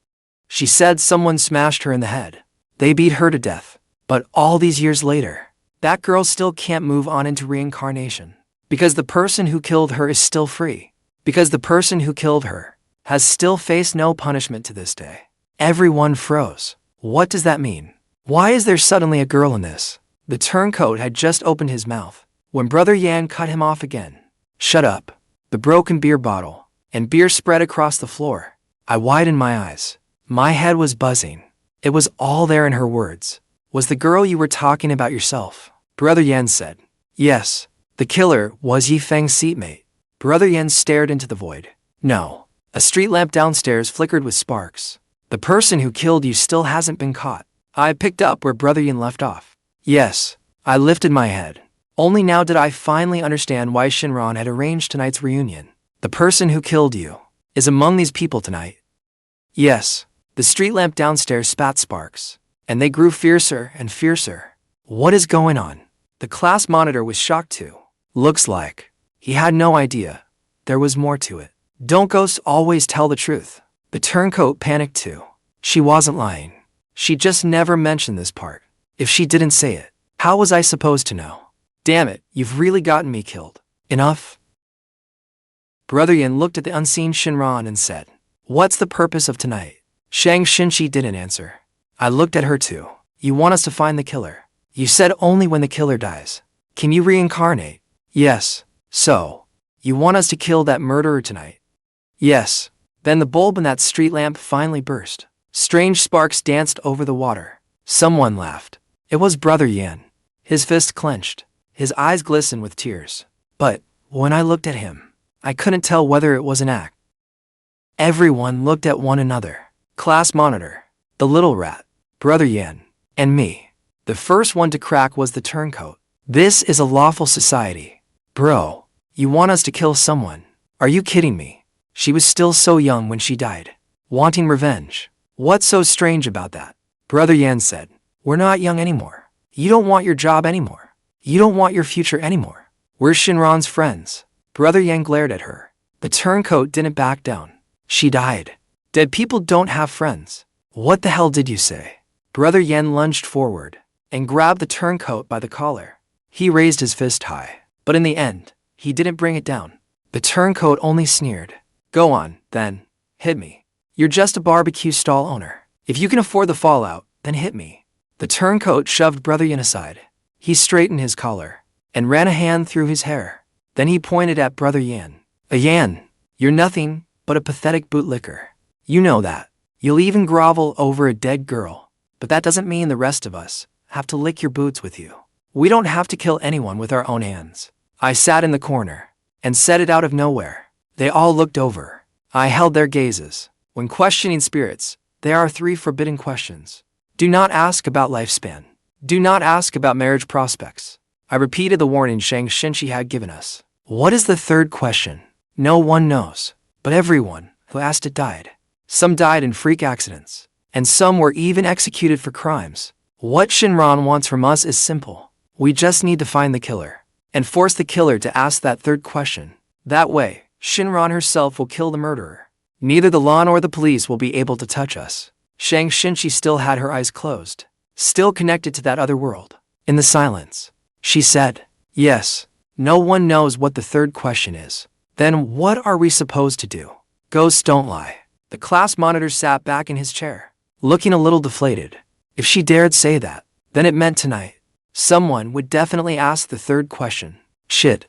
She said someone smashed her in the head. They beat her to death. But all these years later, that girl still can't move on into reincarnation. Because the person who killed her is still free. Because the person who killed her has still faced no punishment to this day. Everyone froze. What does that mean? Why is there suddenly a girl in this? The turncoat had just opened his mouth when Brother Yan cut him off again. Shut up. The broken beer bottle and beer spread across the floor. I widened my eyes. My head was buzzing. It was all there in her words. Was the girl you were talking about yourself? Brother Yan said. Yes. The killer was Feng's seatmate. Brother Yan stared into the void. No. A street lamp downstairs flickered with sparks. The person who killed you still hasn't been caught. I picked up where Brother Yin left off. Yes, I lifted my head. Only now did I finally understand why Xinran had arranged tonight's reunion. The person who killed you is among these people tonight. Yes, the street lamp downstairs spat sparks, and they grew fiercer and fiercer. What is going on? The class monitor was shocked too. Looks like he had no idea there was more to it. Don't ghosts always tell the truth? The turncoat panicked too. She wasn't lying. She just never mentioned this part. If she didn't say it, how was I supposed to know? Damn it, you've really gotten me killed. Enough? Brother Yin looked at the unseen Xinran and said, "What's the purpose of tonight?" Shang Xinci didn't answer. I looked at her too. You want us to find the killer. You said only when the killer dies. Can you reincarnate? Yes. So, you want us to kill that murderer tonight? Yes. Then the bulb in that street lamp finally burst. Strange sparks danced over the water. Someone laughed. It was Brother Yin. His fist clenched. His eyes glistened with tears. But, when I looked at him, I couldn't tell whether it was an act. Everyone looked at one another. Class monitor, the little rat, Brother Yin, and me. The first one to crack was the turncoat. This is a lawful society. Bro, you want us to kill someone? Are you kidding me? She was still so young when she died. Wanting revenge. What's so strange about that? Brother Yin said, "We're not young anymore. You don't want your job anymore. You don't want your future anymore. We're Xinran's friends." Brother Yin glared at her. The turncoat didn't back down. She died. Dead people don't have friends. What the hell did you say? Brother Yin lunged forward and grabbed the turncoat by the collar. He raised his fist high, but in the end, he didn't bring it down. The turncoat only sneered. "Go on, then. Hit me. You're just a barbecue stall owner. If you can afford the fallout, then hit me." The turncoat shoved Brother Yin aside. He straightened his collar and ran a hand through his hair. Then he pointed at Brother Yin. "Yan, you're nothing but a pathetic bootlicker. You know that. You'll even grovel over a dead girl. But that doesn't mean the rest of us have to lick your boots with you. We don't have to kill anyone with our own hands." I sat in the corner and said it out of nowhere. They all looked over. I held their gazes. When questioning spirits, there are 3 forbidden questions. Do not ask about lifespan. Do not ask about marriage prospects. I repeated the warning Shang Xinci had given us. What is the 3rd question? No one knows, but everyone who asked it died. Some died in freak accidents, and some were even executed for crimes. What Xinran wants from us is simple. We just need to find the killer, and force the killer to ask that 3rd question. That way, Xinran herself will kill the murderer. Neither the law nor the police will be able to touch us. Shang Xinci still had her eyes closed, still connected to that other world. In the silence, she said, "Yes, no one knows what the 3rd question is. Then what are we supposed to do?" Ghosts don't lie. The class monitor sat back in his chair, looking a little deflated. If she dared say that, then it meant tonight someone would definitely ask the 3rd question. Shit.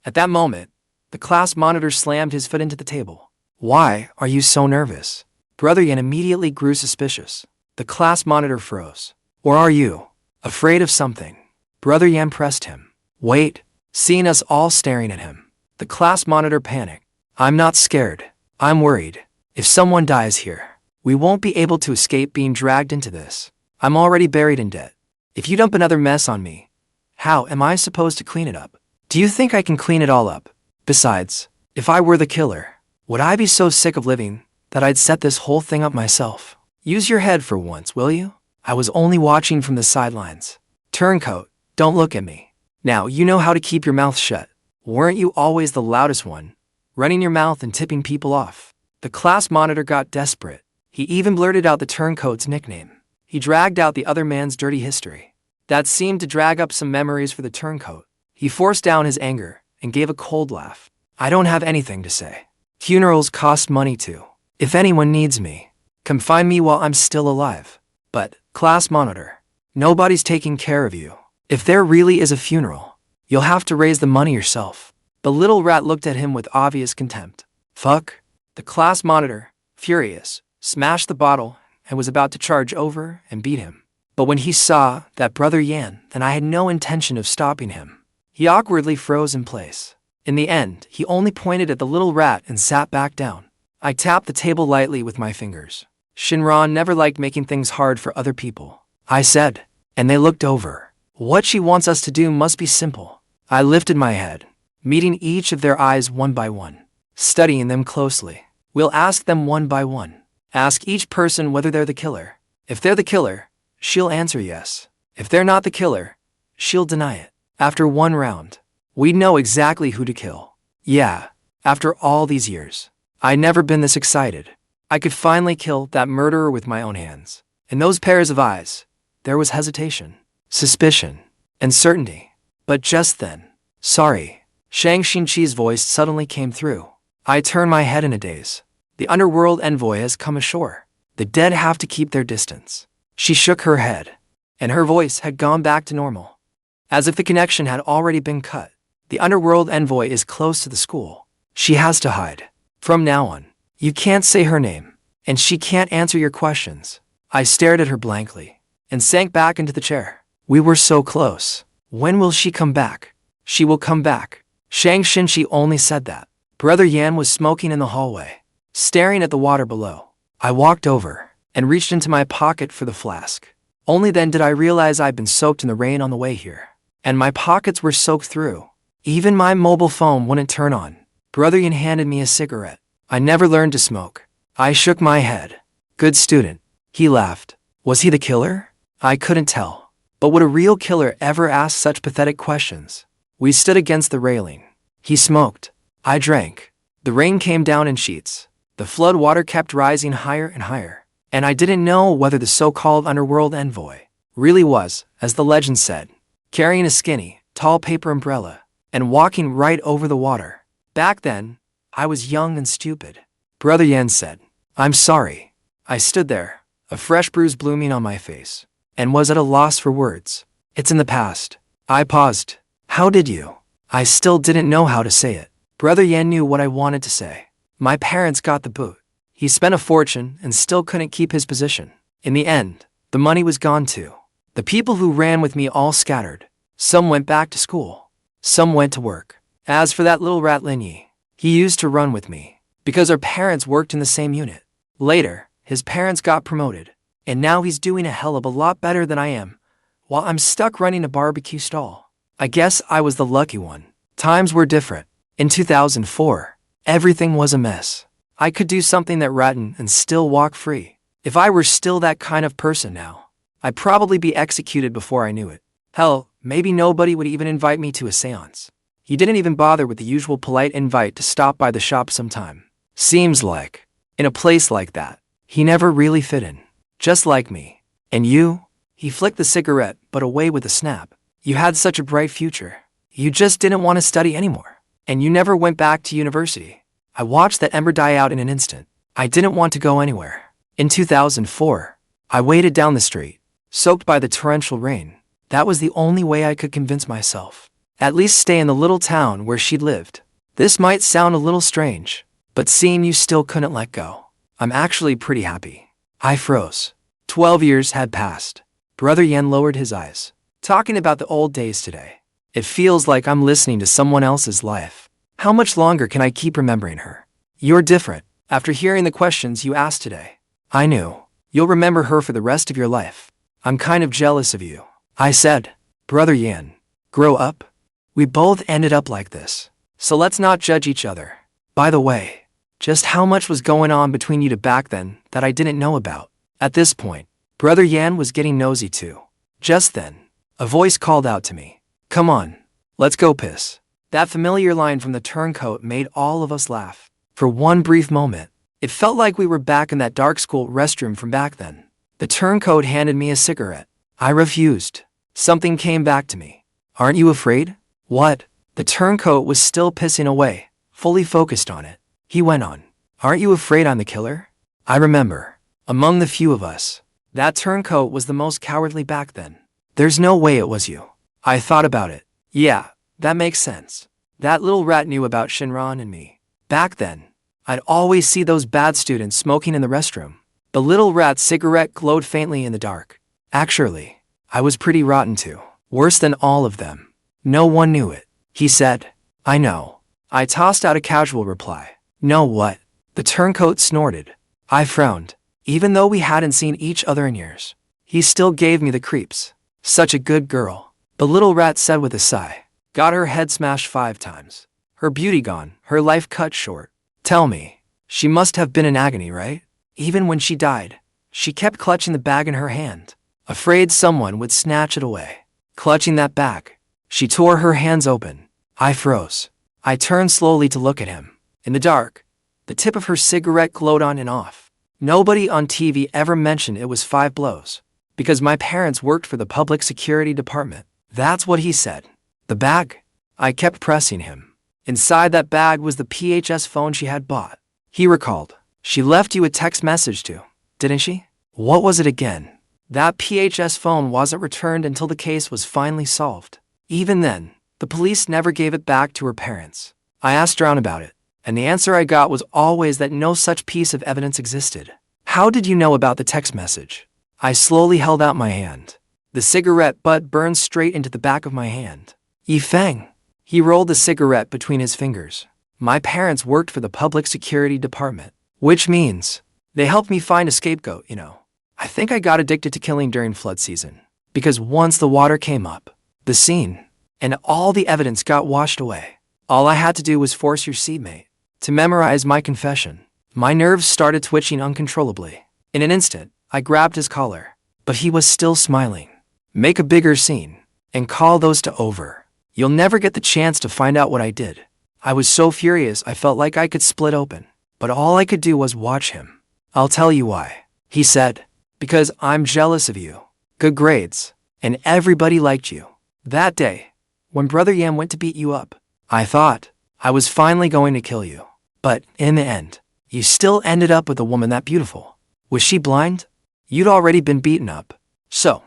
At that moment, the class monitor slammed his foot into the table. "Why are you so nervous?" Brother Yin immediately grew suspicious. The class monitor froze. "Or are you afraid of something?" Brother Yin pressed him. "Wait." Seeing us all staring at him, the class monitor panicked. "I'm not scared. I'm worried. If someone dies here, we won't be able to escape being dragged into this. I'm already buried in debt. If you dump another mess on me, how am I supposed to clean it up? Do you think I can clean it all up? Besides, if I were the killer, would I be so sick of living that I'd set this whole thing up myself? Use your head for once, will you? I was only watching from the sidelines. Turncoat, don't look at me. Now you know how to keep your mouth shut. Weren't you always the loudest one, running your mouth and tipping people off?" The class monitor got desperate. He even blurted out the turncoat's nickname. He dragged out the other man's dirty history. That seemed to drag up some memories for the turncoat. He forced down his anger and gave a cold laugh. "I don't have anything to say. Funerals cost money too. If anyone needs me, come find me while I'm still alive. But, class monitor, nobody's taking care of you. If there really is a funeral, you'll have to raise the money yourself." The little rat looked at him with obvious contempt. "Fuck." The class monitor, furious, smashed the bottle and was about to charge over and beat him. But when he saw that Brother Yin, then I had no intention of stopping him. He awkwardly froze in place. In the end, he only pointed at the little rat and sat back down. I tapped the table lightly with my fingers. Xinran never liked making things hard for other people, I said, and they looked over. What she wants us to do must be simple. I lifted my head, meeting each of their eyes one by one, studying them closely. We'll ask them one by one. Ask each person whether they're the killer. If they're the killer, she'll answer yes. If they're not the killer, she'll deny it. After one round, we'd know exactly who to kill. Yeah, after all these years, I'd never been this excited. I could finally kill that murderer with my own hands. In those pairs of eyes, there was hesitation, suspicion, and certainty. But just then, sorry, Shang Xinci's voice suddenly came through. I turned my head in a daze. The underworld envoy has come ashore. The dead have to keep their distance. She shook her head, and her voice had gone back to normal, as if the connection had already been cut. The underworld envoy is close to the school. She has to hide. From now on, you can't say her name, and she can't answer your questions. I stared at her blankly, and sank back into the chair. We were so close. When will she come back? She will come back. Shang Xinci only said that. Brother Yan was smoking in the hallway, staring at the water below. I walked over and reached into my pocket for the flask. Only then did I realize I'd been soaked in the rain on the way here, and my pockets were soaked through. Even my mobile phone wouldn't turn on. Brother Yan handed me a cigarette. I never learned to smoke. I shook my head. Good student. He laughed. Was he the killer? I couldn't tell. But would a real killer ever ask such pathetic questions? We stood against the railing. He smoked. I drank. The rain came down in sheets. The flood water kept rising higher and higher, and I didn't know whether the so-called underworld envoy really was, as the legend said, carrying a skinny, tall paper umbrella and walking right over the water. Back then, I was young and stupid. Brother Yan said, "I'm sorry." I stood there, a fresh bruise blooming on my face, and was at a loss for words. It's in the past. I paused. How did you? I still didn't know how to say it. Brother Yan knew what I wanted to say. My parents got the boot. He spent a fortune and still couldn't keep his position. In the end, the money was gone too. The people who ran with me all scattered. Some went back to school. Some went to work. As for that little rat Linyi, he used to run with me, because our parents worked in the same unit. Later, his parents got promoted, and now he's doing a hell of a lot better than I am, while I'm stuck running a barbecue stall. I guess I was the lucky one. Times were different. In 2004, everything was a mess. I could do something that rotten and still walk free. If I were still that kind of person now, I'd probably be executed before I knew it. Hell, maybe nobody would even invite me to a seance. He didn't even bother with the usual polite invite to stop by the shop sometime. Seems like, in a place like that, he never really fit in. Just like me. And you? He flicked the cigarette, but away with a snap. You had such a bright future. You just didn't want to study anymore. And you never went back to university. I watched that ember die out in an instant. I didn't want to go anywhere. In 2004, I waded down the street, soaked by the torrential rain. That was the only way I could convince myself. At least stay in the little town where she'd lived. This might sound a little strange, but seeing you still couldn't let go. I'm actually pretty happy. I froze. 12 years had passed. Brother Yan lowered his eyes. Talking about the old days today. It feels like I'm listening to someone else's life. How much longer can I keep remembering her? You're different. After hearing the questions you asked today, I knew. You'll remember her for the rest of your life. I'm kind of jealous of you. I said, Brother Yan, grow up. We both ended up like this. So let's not judge each other. By the way, just how much was going on between you two back then that I didn't know about? At this point, Brother Yan was getting nosy too. Just then, a voice called out to me. Come on, let's go piss. That familiar line from the turncoat made all of us laugh. For one brief moment, it felt like we were back in that dark school restroom from back then. The turncoat handed me a cigarette. I refused. Something came back to me. Aren't you afraid? What? The turncoat was still pissing away, fully focused on it. He went on. Aren't you afraid I'm the killer? I remember. Among the few of us, that turncoat was the most cowardly back then. There's no way it was you. I thought about it. Yeah, that makes sense. That little rat knew about Xinran and me. Back then, I'd always see those bad students smoking in the restroom. The little rat's cigarette glowed faintly in the dark. Actually, I was pretty rotten too. Worse than all of them. No one knew it. He said, I know. I tossed out a casual reply. Know what? The turncoat snorted. I frowned. Even though we hadn't seen each other in years, he still gave me the creeps. Such a good girl, the little rat said with a sigh. Got her head smashed 5 times. Her beauty gone, her life cut short. Tell me, she must have been in agony, right? Even when she died, she kept clutching the bag in her hand, afraid someone would snatch it away. Clutching that bag, she tore her hands open. I froze. I turned slowly to look at him. In the dark, the tip of her cigarette glowed on and off. Nobody on TV ever mentioned it was 5 blows, because my parents worked for the public security department. That's what he said. The bag? I kept pressing him. Inside that bag was the PHS phone she had bought. He recalled. She left you a text message too, didn't she? What was it again? That PHS phone wasn't returned until the case was finally solved. Even then, the police never gave it back to her parents. I asked around about it, and the answer I got was always that no such piece of evidence existed. How did you know about the text message? I slowly held out my hand. The cigarette butt burned straight into the back of my hand. Feng. He rolled the cigarette between his fingers. My parents worked for the public security department, which means they helped me find a scapegoat, you know. I think I got addicted to killing during flood season, because once the water came up, the scene, and all the evidence got washed away. All I had to do was force your seatmate to memorize my confession. My nerves started twitching uncontrollably. In an instant, I grabbed his collar, but he was still smiling. Make a bigger scene, and call those to over. You'll never get the chance to find out what I did. I was so furious I felt like I could split open, but all I could do was watch him. I'll tell you why, he said. Because I'm jealous of you. Good grades, and everybody liked you. That day, when Brother Yan went to beat you up, I thought I was finally going to kill you. But in the end, you still ended up with a woman that beautiful. Was she blind? You'd already been beaten up. So,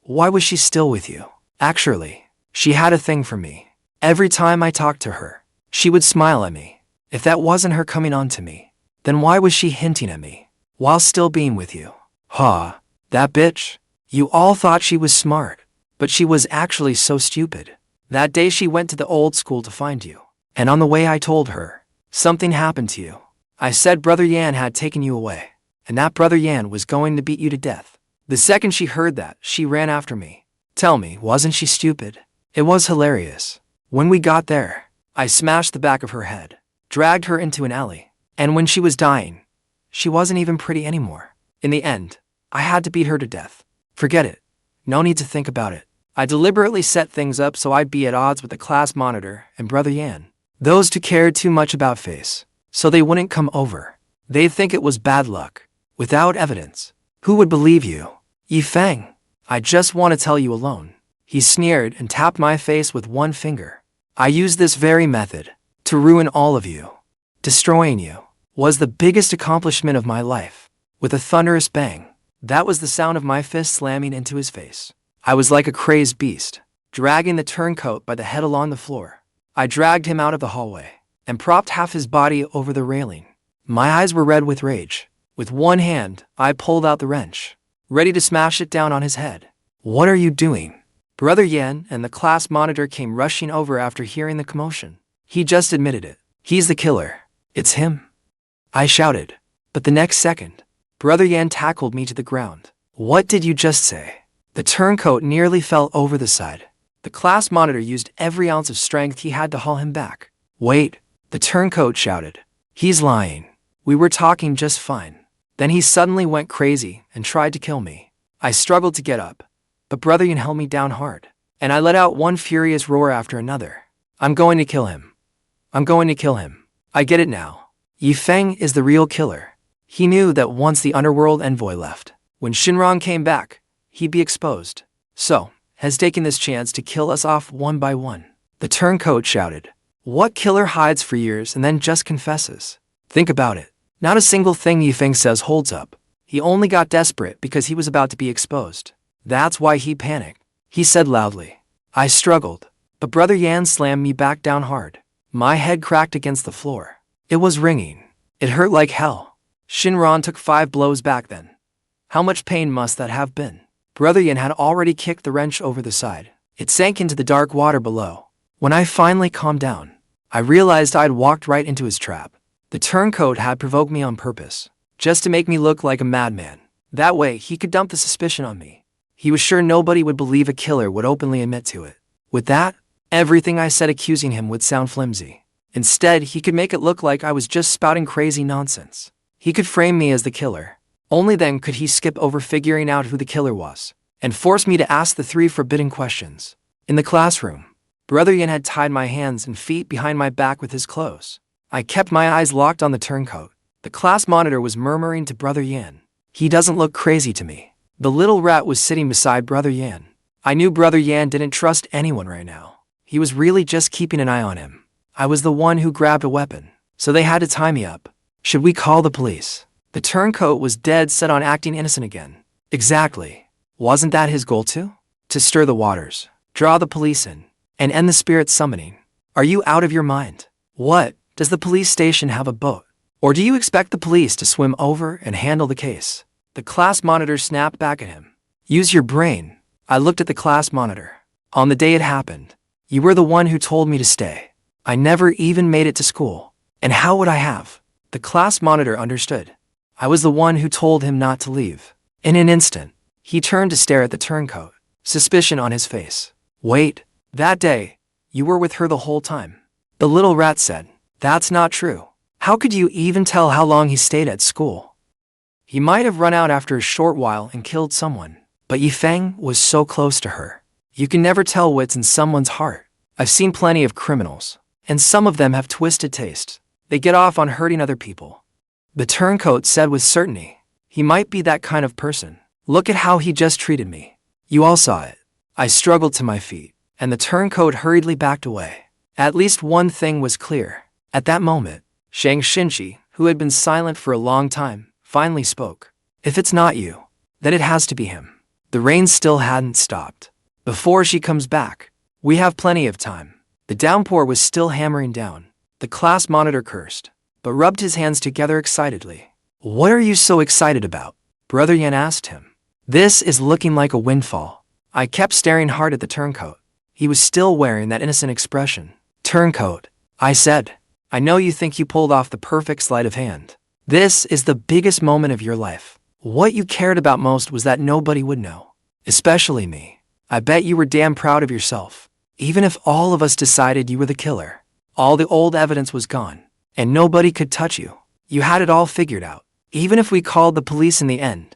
why was she still with you? Actually, she had a thing for me. Every time I talked to her, she would smile at me. If that wasn't her coming on to me, then why was she hinting at me while still being with you? Ha, that bitch. You all thought she was smart, but she was actually so stupid. That day she went to the old school to find you, and on the way I told her, something happened to you. I said Brother Yan had taken you away, and that Brother Yan was going to beat you to death. The second she heard that, she ran after me. Tell me, wasn't she stupid? It was hilarious. When we got there, I smashed the back of her head, dragged her into an alley, and when she was dying, she wasn't even pretty anymore. In the end, I had to beat her to death. Forget it. No need to think about it. I deliberately set things up so I'd be at odds with the class monitor and Brother Yan. Those two cared too much about face, so they wouldn't come over. They'd think it was bad luck. Without evidence, who would believe you? Feng, I just want to tell you alone. He sneered and tapped my face with one finger. I used this very method to ruin all of you. Destroying you was the biggest accomplishment of my life. With a thunderous bang, that was the sound of my fist slamming into his face. I was like a crazed beast, dragging the turncoat by the head along the floor. I dragged him out of the hallway and propped half his body over the railing. My eyes were red with rage. With one hand, I pulled out the wrench, ready to smash it down on his head. What are you doing? Brother Yan and the class monitor came rushing over after hearing the commotion. He just admitted it. He's the killer. It's him. I shouted. But the next second, Brother Yan tackled me to the ground. What did you just say? The turncoat nearly fell over the side. The class monitor used every ounce of strength he had to haul him back. Wait, the turncoat shouted. He's lying. We were talking just fine. Then he suddenly went crazy and tried to kill me. I struggled to get up, but Brother Yan held me down hard, and I let out one furious roar after another. I'm going to kill him. I'm going to kill him. I get it now. Feng is the real killer. He knew that once the underworld envoy left, when Xinran came back, he'd be exposed. So, has taken this chance to kill us off one by one. The turncoat shouted. What killer hides for years and then just confesses? Think about it. Not a single thing Feng says holds up. He only got desperate because he was about to be exposed. That's why he panicked. He said loudly. I struggled, but Brother Yan slammed me back down hard. My head cracked against the floor. It was ringing. It hurt like hell. Xinran took 5 blows back then. How much pain must that have been? Brother Yan had already kicked the wrench over the side. It sank into the dark water below. When I finally calmed down, I realized I'd walked right into his trap. The turncoat had provoked me on purpose. just to make me look like a madman. That way, he could dump the suspicion on me. He was sure nobody would believe a killer would openly admit to it. With that, everything I said accusing him would sound flimsy. Instead, he could make it look like I was just spouting crazy nonsense. He could frame me as the killer. Only then could he skip over figuring out who the killer was, and force me to ask the 3 forbidden questions. In the classroom, Brother Yan had tied my hands and feet behind my back with his clothes. I kept my eyes locked on the turncoat. The class monitor was murmuring to Brother Yan, "He doesn't look crazy to me." The little rat was sitting beside Brother Yan. I knew Brother Yan didn't trust anyone right now. He was really just keeping an eye on him. I was the one who grabbed a weapon, so they had to tie me up. Should we call the police? The turncoat was dead set on acting innocent again. Exactly. Wasn't that his goal too? To stir the waters, draw the police in, and end the spirit summoning. Are you out of your mind? What? Does the police station have a boat? Or do you expect the police to swim over and handle the case? The class monitor snapped back at him. Use your brain. I looked at the class monitor. On the day it happened, you were the one who told me to stay. I never even made it to school. And how would I have? The class monitor understood. I was the one who told him not to leave. In an instant, he turned to stare at the turncoat, suspicion on his face. Wait, that day, you were with her the whole time. The little rat said, "That's not true. How could you even tell how long he stayed at school? He might have run out after a short while and killed someone, but Feng was so close to her. You can never tell what's in someone's heart. I've seen plenty of criminals, and some of them have twisted tastes. They get off on hurting other people." The turncoat said with certainty, "He might be that kind of person. Look at how he just treated me. You all saw it." I struggled to my feet, and the turncoat hurriedly backed away. At least one thing was clear. At that moment, Shang Xinci, who had been silent for a long time, finally spoke. "If it's not you, then it has to be him." The rain still hadn't stopped. "Before she comes back, we have plenty of time." The downpour was still hammering down. The class monitor cursed, but rubbed his hands together excitedly. "What are you so excited about?" Brother Yan asked him. "This is looking like a windfall." I kept staring hard at the turncoat. He was still wearing that innocent expression. "Turncoat," I said, "I know you think you pulled off the perfect sleight of hand. This is the biggest moment of your life. What you cared about most was that nobody would know, especially me. I bet you were damn proud of yourself. Even if all of us decided you were the killer, all the old evidence was gone, and nobody could touch you. You had it all figured out. Even if we called the police in the end,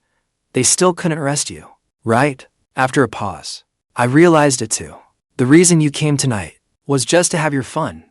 they still couldn't arrest you, right?" After a pause, I realized it too. The reason you came tonight was just to have your fun.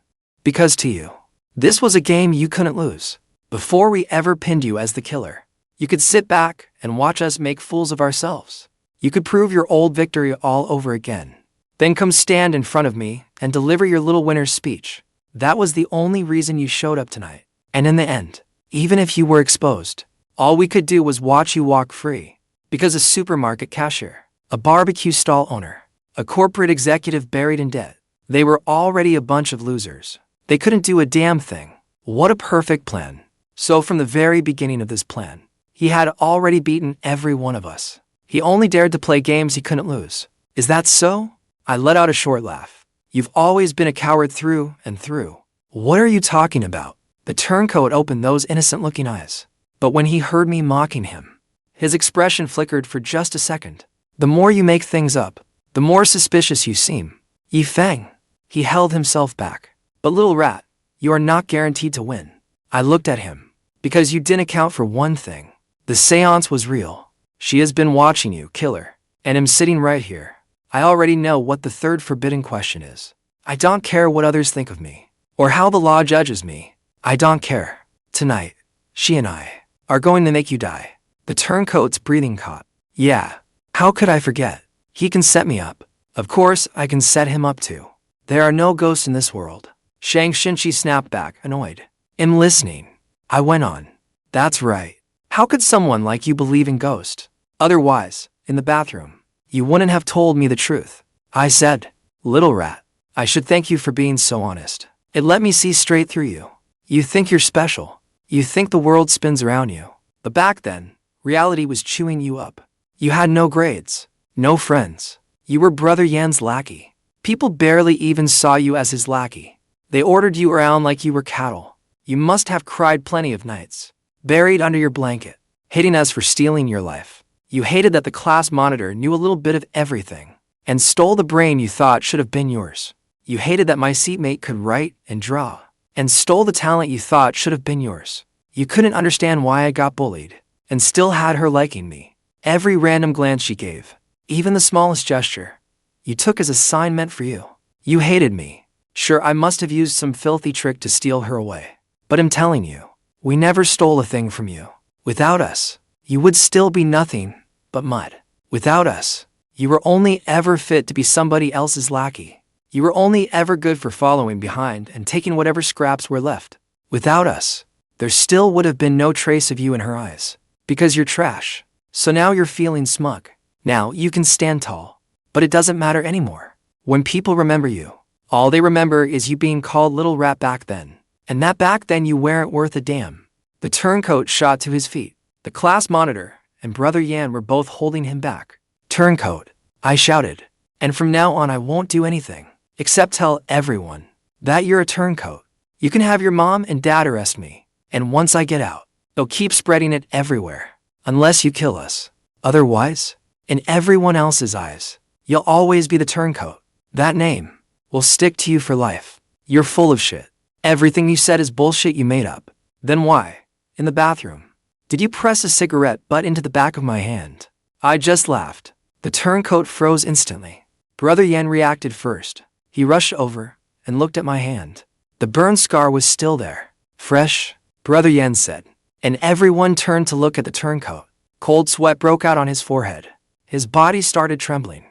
Because to you, this was a game you couldn't lose. Before we ever pinned you as the killer, you could sit back and watch us make fools of ourselves. You could prove your old victory all over again. Then come stand in front of me and deliver your little winner's speech. That was the only reason you showed up tonight. And in the end, even if you were exposed, all we could do was watch you walk free. Because a supermarket cashier, a barbecue stall owner, a corporate executive buried in debt, they were already a bunch of losers. They couldn't do a damn thing. What a perfect plan. So from the very beginning of this plan, he had already beaten every one of us. He only dared to play games he couldn't lose. Is that so? I let out a short laugh. You've always been a coward through and through. What are you talking about? The turncoat opened those innocent-looking eyes. But when he heard me mocking him, his expression flickered for just a second. The more you make things up, the more suspicious you seem. Feng. He held himself back. But little rat, you are not guaranteed to win. I looked at him. Because you didn't account for one thing. The seance was real. She has been watching you, killer. And I'm sitting right here. I already know what the third forbidden question is. I don't care what others think of me, or how the law judges me. I don't care. Tonight, she and I are going to make you die. The turncoat's breathing caught. Yeah, how could I forget? He can set me up. Of course, I can set him up too. There are no ghosts in this world. Shang Xinci snapped back, annoyed. I'm listening. I went on. That's right. How could someone like you believe in ghosts? Otherwise, in the bathroom, you wouldn't have told me the truth. I said, little rat, I should thank you for being so honest. It let me see straight through you. You think you're special. You think the world spins around you. But back then, reality was chewing you up. You had no grades, no friends. You were Brother Yan's lackey. People barely even saw you as his lackey. They ordered you around like you were cattle. You must have cried plenty of nights. buried under your blanket, hating us for stealing your life. You hated that the class monitor knew a little bit of everything and stole the brain you thought should have been yours. You hated that my seatmate could write and draw and stole the talent you thought should have been yours. You couldn't understand why I got bullied and still had her liking me. Every random glance she gave, even the smallest gesture, you took as a sign meant for you. You hated me. Sure, I must have used some filthy trick to steal her away. But I'm telling you, we never stole a thing from you. Without us, you would still be nothing but mud. Without us, you were only ever fit to be somebody else's lackey. You were only ever good for following behind and taking whatever scraps were left. Without us, there still would have been no trace of you in her eyes. Because you're trash. So now you're feeling smug. Now you can stand tall. But it doesn't matter anymore. When people remember you, all they remember is you being called Little Rat back then. And that back then you weren't worth a damn. The turncoat shot to his feet. The class monitor and Brother Yan were both holding him back. Turncoat, I shouted. And from now on I won't do anything except tell everyone that you're a turncoat. You can have your mom and dad arrest me. And once I get out, they'll keep spreading it everywhere. Unless you kill us. Otherwise, in everyone else's eyes, you'll always be the turncoat. That name will stick to you for life. You're full of shit. Everything you said is bullshit you made up. Then why, in the bathroom, did you press a cigarette butt into the back of my hand? I just laughed. The turncoat froze instantly. Brother Yan reacted first. He rushed over and looked at my hand. The burn scar was still there. Fresh, Brother Yan said. And everyone turned to look at the turncoat. Cold sweat broke out on his forehead. His body started trembling.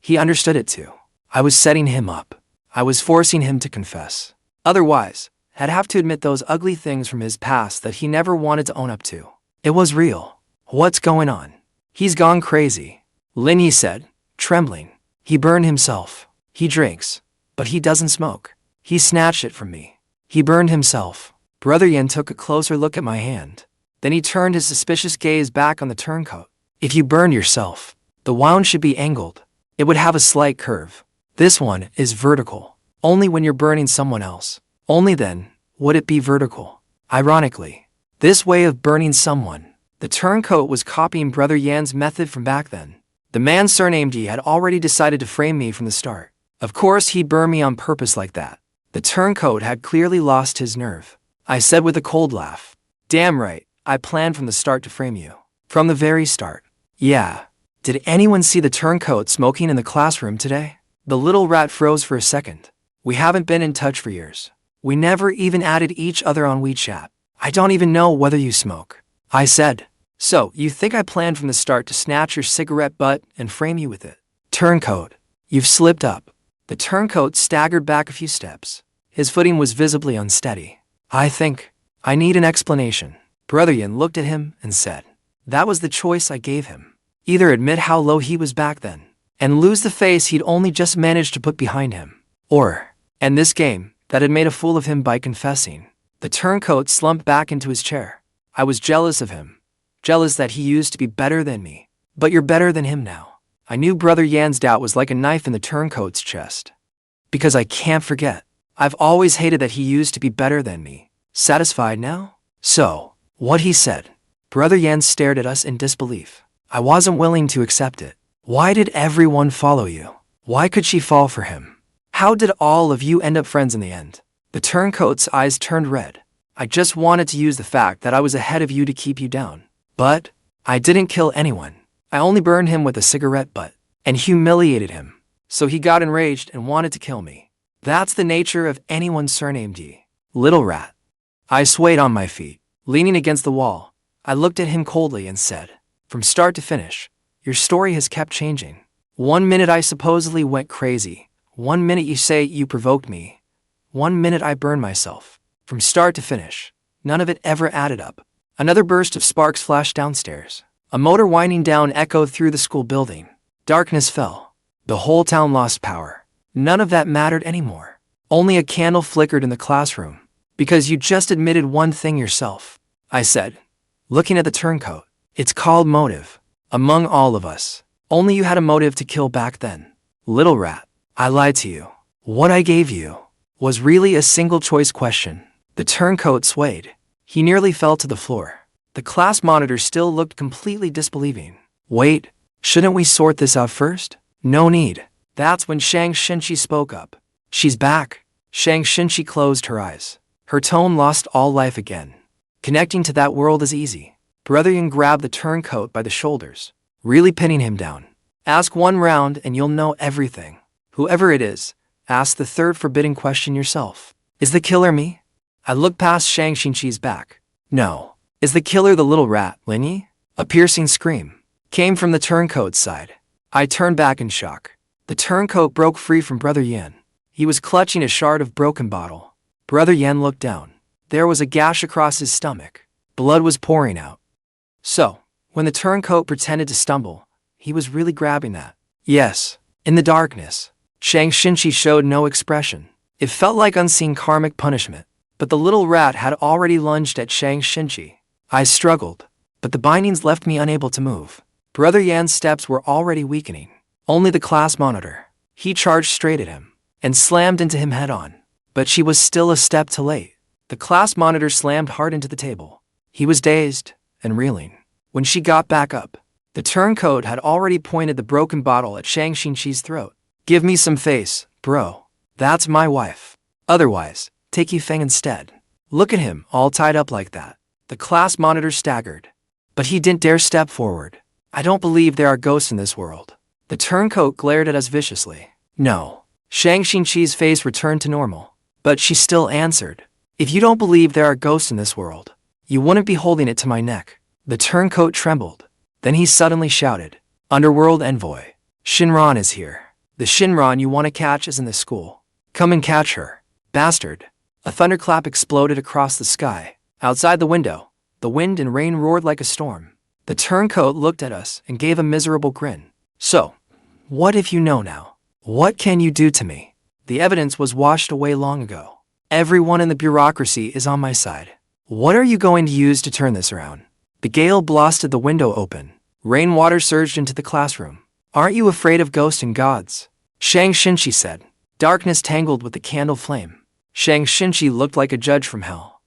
He understood it too. I was setting him up. I was forcing him to confess. Otherwise, I'd have to admit those ugly things from his past that he never wanted to own up to. It was real. What's going on? He's gone crazy. Lin, he said, trembling. He burned himself. He drinks, but he doesn't smoke. He snatched it from me. He burned himself. Brother Yan took a closer look at my hand. Then he turned his suspicious gaze back on the turncoat. If you burned yourself, the wound should be angled. It would have a slight curve. This one is vertical. Only when you're burning someone else. Only then would it be vertical. Ironically, this way of burning someone, the turncoat was copying Brother Yan's method from back then. The man surnamed Yi had already decided to frame me from the start. Of course he'd burn me on purpose like that. The turncoat had clearly lost his nerve. I said with a cold laugh. Damn right, I planned from the start to frame you. From the very start. Yeah. Did anyone see the turncoat smoking in the classroom today? The little rat froze for a second. We haven't been in touch for years. We never even added each other on WeChat. I don't even know whether you smoke. I said. So, you think I planned from the start to snatch your cigarette butt and frame you with it? Turncoat, you've slipped up. The turncoat staggered back a few steps. His footing was visibly unsteady. I think I need an explanation. Brother Yan looked at him and said. That was the choice I gave him. Either admit how low he was back then, and lose the face he'd only just managed to put behind him, or end this game that had made a fool of him by confessing. The turncoat slumped back into his chair. I was jealous of him. Jealous that he used to be better than me. But you're better than him now. I knew Brother Yan's doubt was like a knife in the turncoat's chest. Because I can't forget. I've always hated that he used to be better than me. Satisfied now? So, what he said. Brother Yan stared at us in disbelief. I wasn't willing to accept it. Why did everyone follow you? Why could she fall for him? How did all of you end up friends in the end? The turncoat's eyes turned red. I just wanted to use the fact that I was ahead of you to keep you down. But I didn't kill anyone. I only burned him with a cigarette butt and humiliated him. So he got enraged and wanted to kill me. That's the nature of anyone surnamed Yi. Little rat. I swayed on my feet, leaning against the wall. I looked at him coldly and said, from start to finish, your story has kept changing. 1 minute I supposedly went crazy. 1 minute you say you provoked me. 1 minute I burned myself. From start to finish, none of it ever added up. Another burst of sparks flashed downstairs. A motor winding down echoed through the school building. Darkness fell. The whole town lost power. None of that mattered anymore. Only a candle flickered in the classroom. Because you just admitted one thing yourself. I said, looking at the turncoat. It's called motive. Among all of us, only you had a motive to kill back then. Little rat, I lied to you. What I gave you was really a single choice question. The turncoat swayed. He nearly fell to the floor. The class monitor still looked completely disbelieving. Wait, shouldn't we sort this out first? No need. That's when Shang Xinci spoke up. She's back. Shang Xinci closed her eyes. Her tone lost all life again. Connecting to that world is easy. Brother Yan grabbed the turncoat by the shoulders, really pinning him down. Ask one round and you'll know everything. Whoever it is, ask the third forbidden question yourself. Is the killer me? I looked past Shang Xinci's back. No. Is the killer the little rat, Lin Yi? A piercing scream came from the turncoat's side. I turned back in shock. The turncoat broke free from Brother Yan. He was clutching a shard of broken bottle. Brother Yan looked down. There was a gash across his stomach. Blood was pouring out. So, when the turncoat pretended to stumble, he was really grabbing that. Yes. In the darkness, Shang Xinci showed no expression. It felt like unseen karmic punishment. But the little rat had already lunged at Shang Xinci. I struggled, but the bindings left me unable to move. Brother Yan's steps were already weakening. Only the class monitor. He charged straight at him and slammed into him head-on. But she was still a step too late. The class monitor slammed hard into the table. He was dazed and reeling. When she got back up, the turncoat had already pointed the broken bottle at Shang Xinci's throat. Give me some face, bro. That's my wife. Otherwise, take you Feng instead. Look at him, all tied up like that. The class monitor staggered. But he didn't dare step forward. I don't believe there are ghosts in this world. The turncoat glared at us viciously. No. Shang Xinci's face returned to normal. But she still answered. If you don't believe there are ghosts in this world, you wouldn't be holding it to my neck. The turncoat trembled. Then he suddenly shouted. Underworld envoy. Xinran is here. The Xinran you want to catch is in the school. Come and catch her. Bastard. A thunderclap exploded across the sky. Outside the window, the wind and rain roared like a storm. The turncoat looked at us and gave a miserable grin. So, what if you know now? What can you do to me? The evidence was washed away long ago. Everyone in the bureaucracy is on my side. What are you going to use to turn this around? The gale blasted the window open. Rainwater surged into the classroom. Aren't you afraid of ghosts and gods? Shang Xinci said. Darkness tangled with the candle flame. Shang Xinci looked like a judge from hell.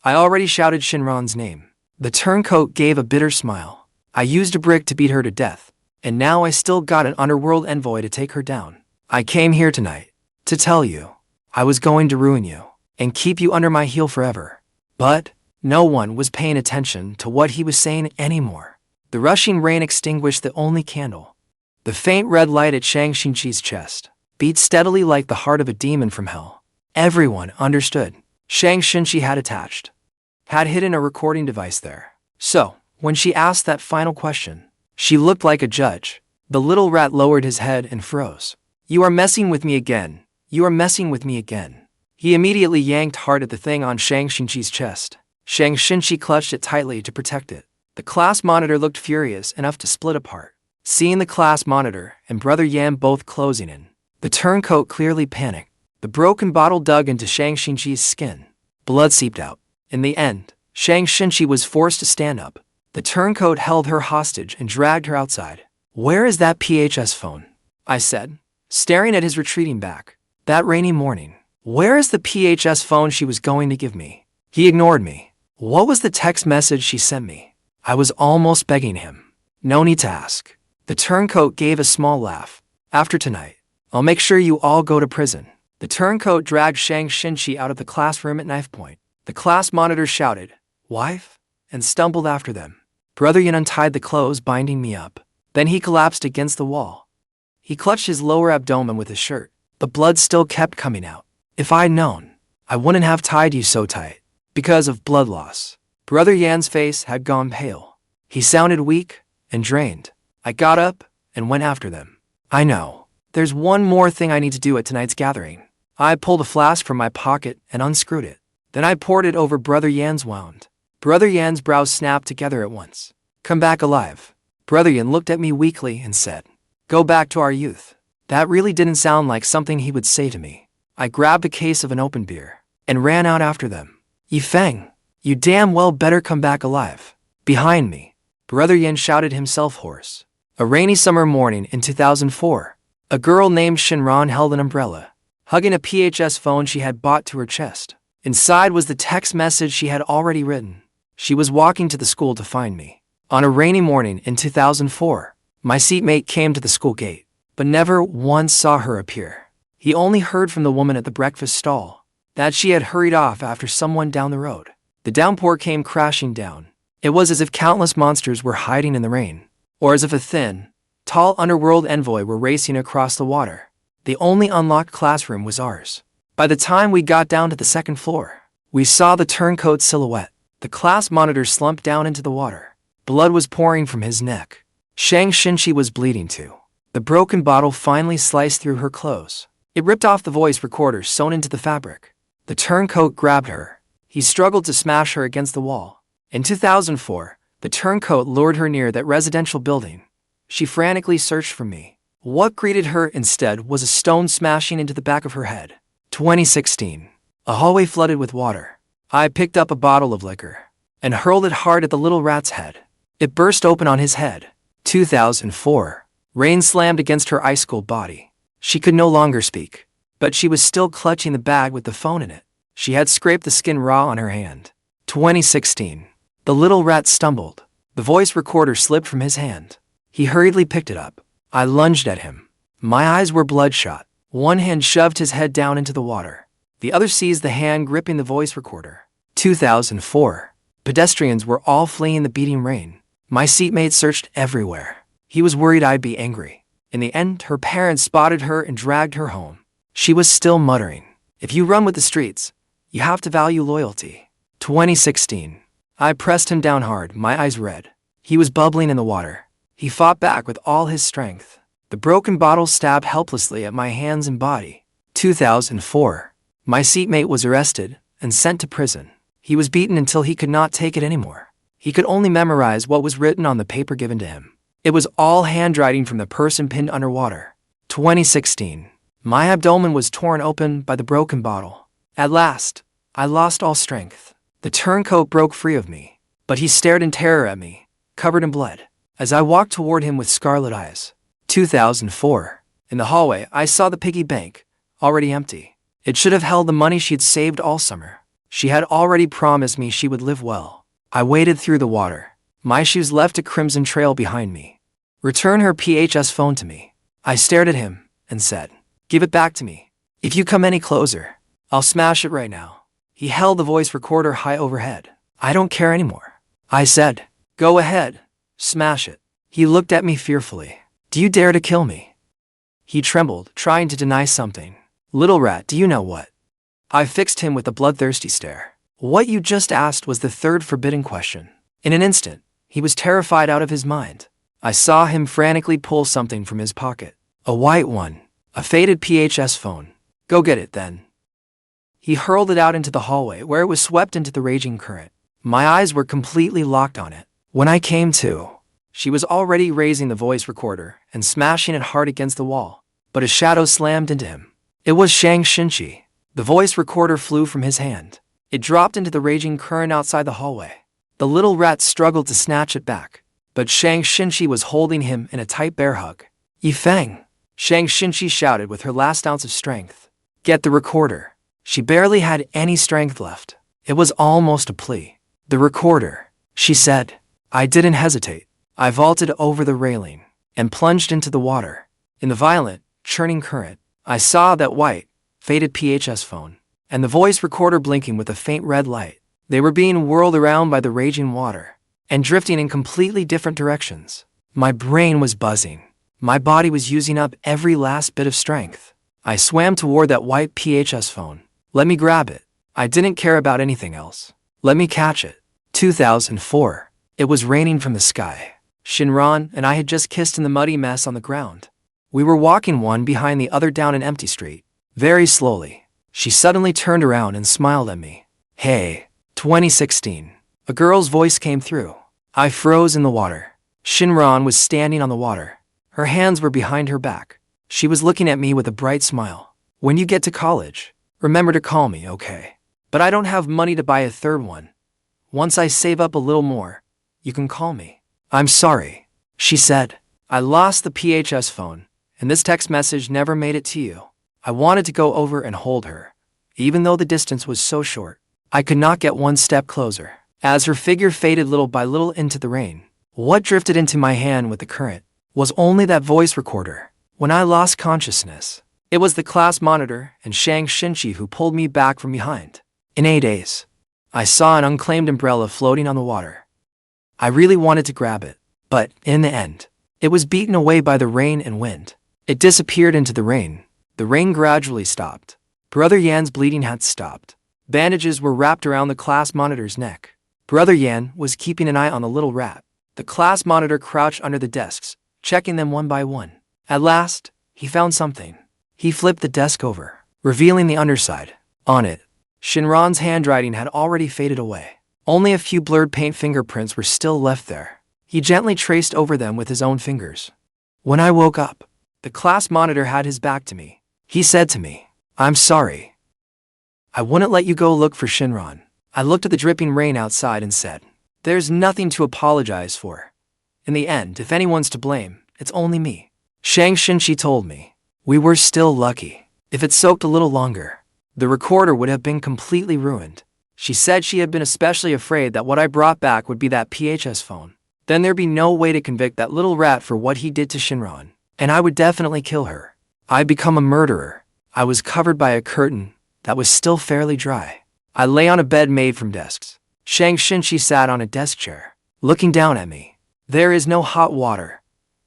I already shouted Xinran's name. The turncoat gave a bitter smile. I used a brick to beat her to death, and now I still got an underworld envoy to take her down. I came here tonight to tell you I was going to ruin you and keep you under my heel forever. But no one was paying attention to what he was saying anymore. The rushing rain extinguished the only candle. The faint red light at Shang Xinci's chest beat steadily like the heart of a demon from hell. Everyone understood. Shang Xinci had hidden a recording device there. So, when she asked that final question, she looked like a judge. The little rat lowered his head and froze. You are messing with me again. You are messing with me again. He immediately yanked hard at the thing on Shang Xinci's chest. Shang Xinci clutched it tightly to protect it. The class monitor looked furious enough to split apart. Seeing the class monitor and Brother Yan both closing in, the turncoat clearly panicked. The broken bottle dug into Shang Xinci's skin. Blood seeped out. In the end, Shang Xinci was forced to stand up. The turncoat held her hostage and dragged her outside. Where is that PHS phone? I said, staring at his retreating back. That rainy morning. Where is the PHS phone she was going to give me? He ignored me. What was the text message she sent me? I was almost begging him. No need to ask. The turncoat gave a small laugh. After tonight, I'll make sure you all go to prison. The turncoat dragged Shang Xinci out of the classroom at knife point. The class monitor shouted, Wife? And stumbled after them. Brother Yan untied the clothes binding me up. Then he collapsed against the wall. He clutched his lower abdomen with his shirt. The blood still kept coming out. If I'd known, I wouldn't have tied you so tight. Because of blood loss. Brother Yan's face had gone pale. He sounded weak and drained. I got up and went after them. I know. There's one more thing I need to do at tonight's gathering. I pulled a flask from my pocket and unscrewed it. Then I poured it over Brother Yan's wound. Brother Yan's brows snapped together at once. Come back alive. Brother Yan looked at me weakly and said, Go back to our youth. That really didn't sound like something he would say to me. I grabbed a case of an open beer and ran out after them. Feng, you damn well better come back alive. Behind me, Brother Yan shouted himself hoarse. A rainy summer morning in 2004, a girl named Xinran held an umbrella, hugging a PHS phone she had bought to her chest. Inside was the text message she had already written. She was walking to the school to find me. On a rainy morning in 2004, my seatmate came to the school gate, but never once saw her appear. He only heard from the woman at the breakfast stall that she had hurried off after someone down the road. The downpour came crashing down. It was as if countless monsters were hiding in the rain, or as if a thin, tall underworld envoy were racing across the water. The only unlocked classroom was ours. By the time we got down to the second floor, we saw the turncoat's silhouette. The class monitor slumped down into the water. Blood was pouring from his neck. Xinci was bleeding too. The broken bottle finally sliced through her clothes. It ripped off the voice recorder sewn into the fabric. The turncoat grabbed her. He struggled to smash her against the wall. In 2004, the turncoat lured her near that residential building. She frantically searched for me. What greeted her instead was a stone smashing into the back of her head. 2016. A hallway flooded with water. I picked up a bottle of liquor and hurled it hard at the little rat's head. It burst open on his head. 2004. Rain slammed against her ice-cold body. She could no longer speak, but she was still clutching the bag with the phone in it. She had scraped the skin raw on her hand. 2016. The little rat stumbled. The voice recorder slipped from his hand. He hurriedly picked it up. I lunged at him. My eyes were bloodshot. One hand shoved his head down into the water. The other seized the hand gripping the voice recorder. 2004. Pedestrians were all fleeing the beating rain. My seatmate searched everywhere. He was worried I'd be angry. In the end, her parents spotted her and dragged her home. She was still muttering, "If you run with the streets, you have to value loyalty." 2016. I pressed him down hard, my eyes red. He was bubbling in the water. He fought back with all his strength. The broken bottle stabbed helplessly at my hands and body. 2004. My seatmate was arrested and sent to prison. He was beaten until he could not take it anymore. He could only memorize what was written on the paper given to him. It was all handwriting from the person pinned underwater. 2016. My abdomen was torn open by the broken bottle. At last, I lost all strength. The turncoat broke free of me, but he stared in terror at me, covered in blood, as I walked toward him with scarlet eyes. 2004. In the hallway, I saw the piggy bank, already empty. It should have held the money she'd saved all summer. She had already promised me she would live well. I waded through the water. My shoes left a crimson trail behind me. "Return her PHS phone to me." I stared at him and said, "Give it back to me. If you come any closer, I'll smash it right now." He held the voice recorder high overhead. "I don't care anymore." I said, "Go ahead, smash it." He looked at me fearfully. "Do you dare to kill me?" He trembled, trying to deny something. "Little rat, do you know what?" I fixed him with a bloodthirsty stare. What you just asked was the third forbidden question. In an instant, he was terrified out of his mind. I saw him frantically pull something from his pocket. A white one. A faded PHS phone. "Go get it, then." He hurled it out into the hallway where it was swept into the raging current. My eyes were completely locked on it. When I came to, she was already raising the voice recorder and smashing it hard against the wall. But a shadow slammed into him. It was Xinci. The voice recorder flew from his hand. It dropped into the raging current outside the hallway. The little rat struggled to snatch it back, but Xinci was holding him in a tight bear hug. "Feng!" Xinci shouted with her last ounce of strength. "Get the recorder." She barely had any strength left. It was almost a plea. "The recorder," she said. I didn't hesitate. I vaulted over the railing and plunged into the water. In the violent, churning current, I saw that white, faded PHS phone and the voice recorder blinking with a faint red light. They were being whirled around by the raging water and drifting in completely different directions. My brain was buzzing. My body was using up every last bit of strength. I swam toward that white PHS phone. Let me grab it. I didn't care about anything else. Let me catch it. 2004. It was raining from the sky. Xinran and I had just kissed in the muddy mess on the ground. We were walking one behind the other down an empty street. Very slowly, she suddenly turned around and smiled at me. "Hey." 2016. A girl's voice came through. I froze in the water. Xinran was standing on the water. Her hands were behind her back. She was looking at me with a bright smile. "When you get to college, remember to call me, okay? But I don't have money to buy a third one. Once I save up a little more, you can call me." "I'm sorry," she said. "I lost the PHS phone, and this text message never made it to you." I wanted to go over and hold her. Even though the distance was so short, I could not get one step closer. As her figure faded little by little into the rain, what drifted into my hand with the current was only that voice recorder. When I lost consciousness, it was the class monitor and Shang Xinci who pulled me back from behind. In 8 days, I saw an unclaimed umbrella floating on the water. I really wanted to grab it, but in the end, it was beaten away by the rain and wind. It disappeared into the rain. The rain gradually stopped. Brother Yan's bleeding had stopped. Bandages were wrapped around the class monitor's neck. Brother Yan was keeping an eye on the little rat. The class monitor crouched under the desks, checking them one by one. At last, he found something. He flipped the desk over, revealing the underside. On it, Xinran's handwriting had already faded away. Only a few blurred paint fingerprints were still left there. He gently traced over them with his own fingers. When I woke up, the class monitor had his back to me. He said to me, "I'm sorry. I wouldn't let you go look for Xinran." I looked at the dripping rain outside and said, "There's nothing to apologize for. In the end, if anyone's to blame, it's only me." Shang Xinci told me, "We were still lucky. If it soaked a little longer, the recorder would have been completely ruined." She said she had been especially afraid that what I brought back would be that PHS phone. Then there'd be no way to convict that little rat for what he did to Xinran, and I would definitely kill her. I'd become a murderer. I was covered by a curtain that was still fairly dry. I lay on a bed made from desks. Shang Xinci sat on a desk chair, looking down at me. "There is no hot water.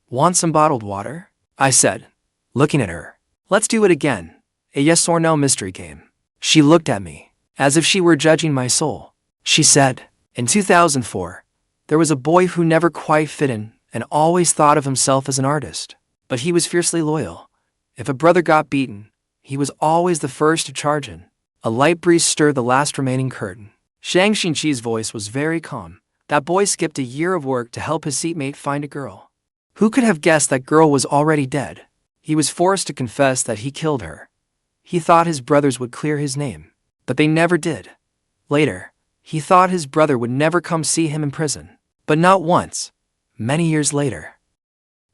Want some bottled water?" I said, looking at her. "Let's do it again. A yes or no mystery game." She looked at me, as if she were judging my soul. She said, "In 2004, there was a boy who never quite fit in and always thought of himself as an artist. But he was fiercely loyal. If a brother got beaten, he was always the first to charge in." A light breeze stirred the last remaining curtain. Shang Xinci's voice was very calm. "That boy skipped a year of work to help his seatmate find a girl. Who could have guessed that girl was already dead? He was forced to confess that he killed her. He thought his brothers would clear his name, but they never did. Later, he thought his brother would never come see him in prison. But not once. Many years later,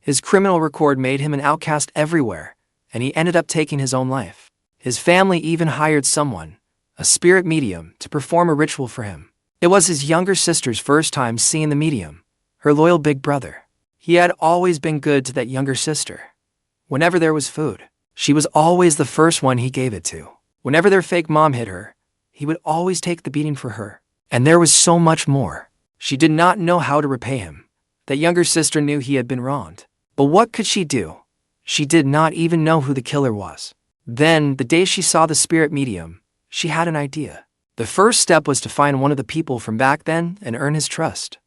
his criminal record made him an outcast everywhere, and he ended up taking his own life. His family even hired someone, a spirit medium, to perform a ritual for him. It was his younger sister's first time seeing the medium, her loyal big brother. He had always been good to that younger sister. Whenever there was food, she was always the first one he gave it to. Whenever their fake mom hit her, he would always take the beating for her. And there was so much more. She did not know how to repay him. That younger sister knew he had been wronged. But what could she do? She did not even know who the killer was. Then, the day she saw the spirit medium, she had an idea. The first step was to find one of the people from back then and earn his trust.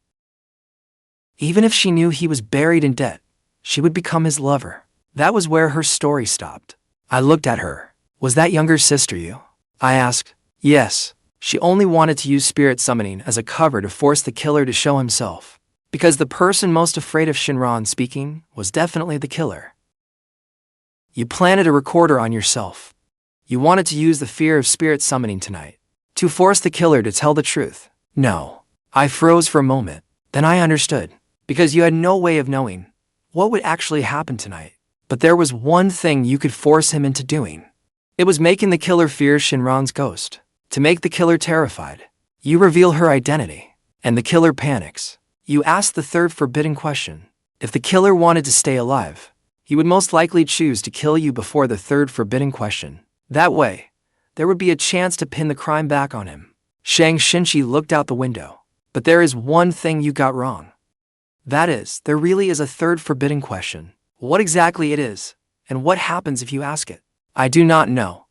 Even if she knew he was buried in debt, she would become his lover. That was where her story stopped. I looked at her. "Was that younger sister you?" I asked. "Yes. She only wanted to use spirit summoning as a cover to force the killer to show himself. Because the person most afraid of Xinran speaking was definitely the killer. You planted a recorder on yourself. You wanted to use the fear of spirit summoning tonight to force the killer to tell the truth." "No." I froze for a moment. Then I understood. Because you had no way of knowing what would actually happen tonight. But there was one thing you could force him into doing. It was making the killer fear Xinran's ghost. To make the killer terrified, you reveal her identity, and the killer panics. You ask the third forbidden question. If the killer wanted to stay alive, he would most likely choose to kill you before the third forbidden question. That way, there would be a chance to pin the crime back on him. Shang Xinci looked out the window. "But there is one thing you got wrong. That is, there really is a third forbidden question. What exactly it is, and what happens if you ask it?" "I do not know.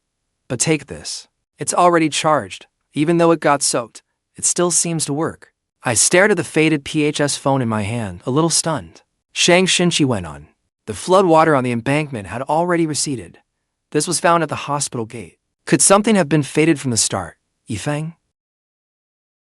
But take this. It's already charged. Even though it got soaked, it still seems to work." I stared at the faded PHS phone in my hand, a little stunned. Shang Xinci went on. "The flood water on the embankment had already receded. This was found at the hospital gate. Could something have been fated from the start, Feng?"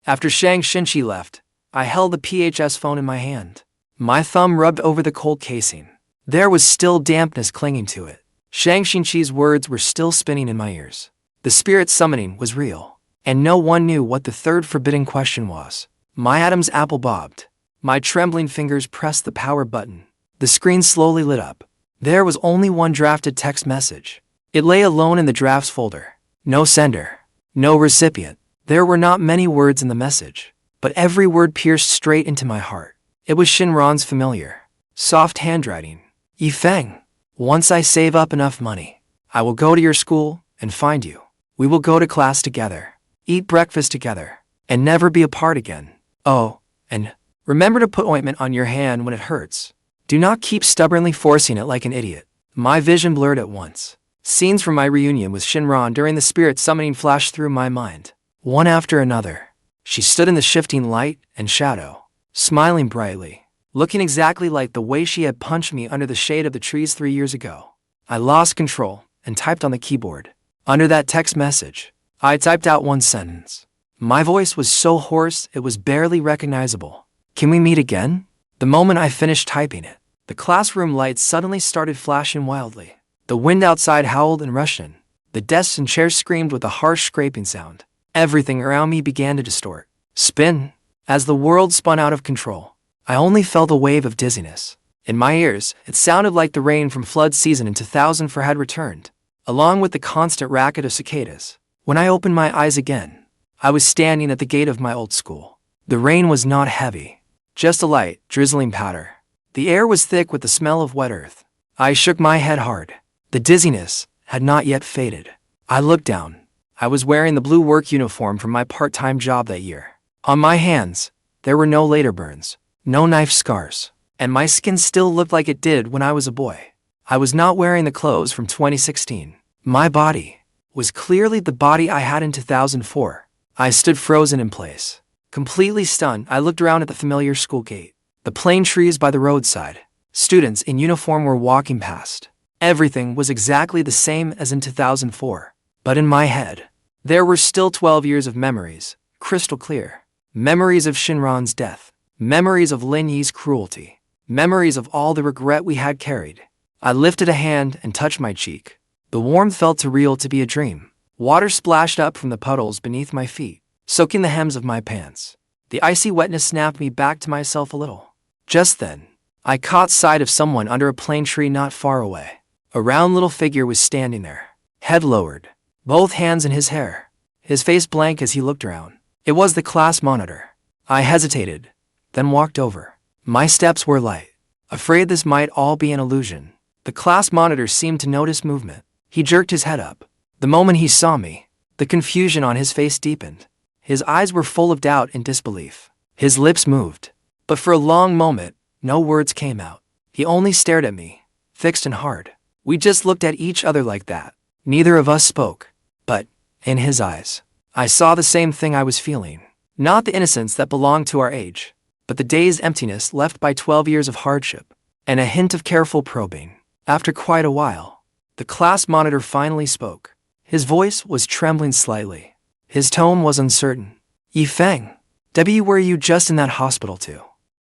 After Shang Xinci left, I held the PHS phone in my hand. My thumb rubbed over the cold casing. There was still dampness clinging to it. Shang Xinci's words were still spinning in my ears. The spirit summoning was real, and no one knew what the third forbidden question was. My Adam's apple bobbed. My trembling fingers pressed the power button. The screen slowly lit up. There was only one drafted text message. It lay alone in the drafts folder. No sender. No recipient. There were not many words in the message, but every word pierced straight into my heart. It was Xinran's familiar, soft handwriting. Feng, once I save up enough money, I will go to your school and find you. We will go to class together, eat breakfast together, and never be apart again. Oh, and remember to put ointment on your hand when it hurts. Do not keep stubbornly forcing it like an idiot. My vision blurred at once. Scenes from my reunion with Xinran during the spirit summoning flashed through my mind, one after another. She stood in the shifting light and shadow, smiling brightly, looking exactly like the way she had punched me under the shade of the trees 3 years ago. I lost control and typed on the keyboard. Under that text message, I typed out one sentence. My voice was so hoarse it was barely recognizable. Can we meet again? The moment I finished typing it, the classroom lights suddenly started flashing wildly. The wind outside howled and rushed in. The desks and chairs screamed with a harsh scraping sound. Everything around me began to distort, spin. As the world spun out of control, I only felt a wave of dizziness. In my ears, it sounded like the rain from flood season in 2004 had returned, along with the constant racket of cicadas. When I opened my eyes again, I was standing at the gate of my old school. The rain was not heavy, just a light, drizzling patter. The air was thick with the smell of wet earth. I shook my head hard. The dizziness had not yet faded. I looked down. I was wearing the blue work uniform from my part-time job that year. On my hands, there were no later burns, no knife scars, and my skin still looked like it did when I was a boy. I was not wearing the clothes from 2016. My body was clearly the body I had in 2004. I stood frozen in place. Completely stunned, I looked around at the familiar school gate. The plane trees by the roadside. Students in uniform were walking past. Everything was exactly the same as in 2004. But in my head, there were still 12 years of memories, crystal clear. Memories of Xinran's death. Memories of Lin Yi's cruelty. Memories of all the regret we had carried. I lifted a hand and touched my cheek. The warmth felt too real to be a dream. Water splashed up from the puddles beneath my feet, soaking the hems of my pants. The icy wetness snapped me back to myself a little. Just then, I caught sight of someone under a plane tree not far away. A round little figure was standing there, head lowered, both hands in his hair, his face blank as he looked around. It was the class monitor. I hesitated, then walked over. My steps were light, afraid this might all be an illusion. The class monitor seemed to notice movement. He jerked his head up. The moment he saw me, the confusion on his face deepened. His eyes were full of doubt and disbelief. His lips moved, but for a long moment, no words came out. He only stared at me, fixed and hard. We just looked at each other like that. Neither of us spoke, but, in his eyes, I saw the same thing I was feeling. Not the innocence that belonged to our age, but the dazed emptiness left by 12 years of hardship, and a hint of careful probing. After quite a while, the class monitor finally spoke. His voice was trembling slightly. His tone was uncertain. Feng, were you just in that hospital too?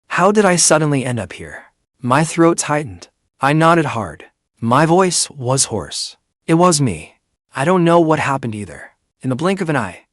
How did I suddenly end up here? My throat tightened. I nodded hard. My voice was hoarse. It was me. I don't know what happened either. In the blink of an eye,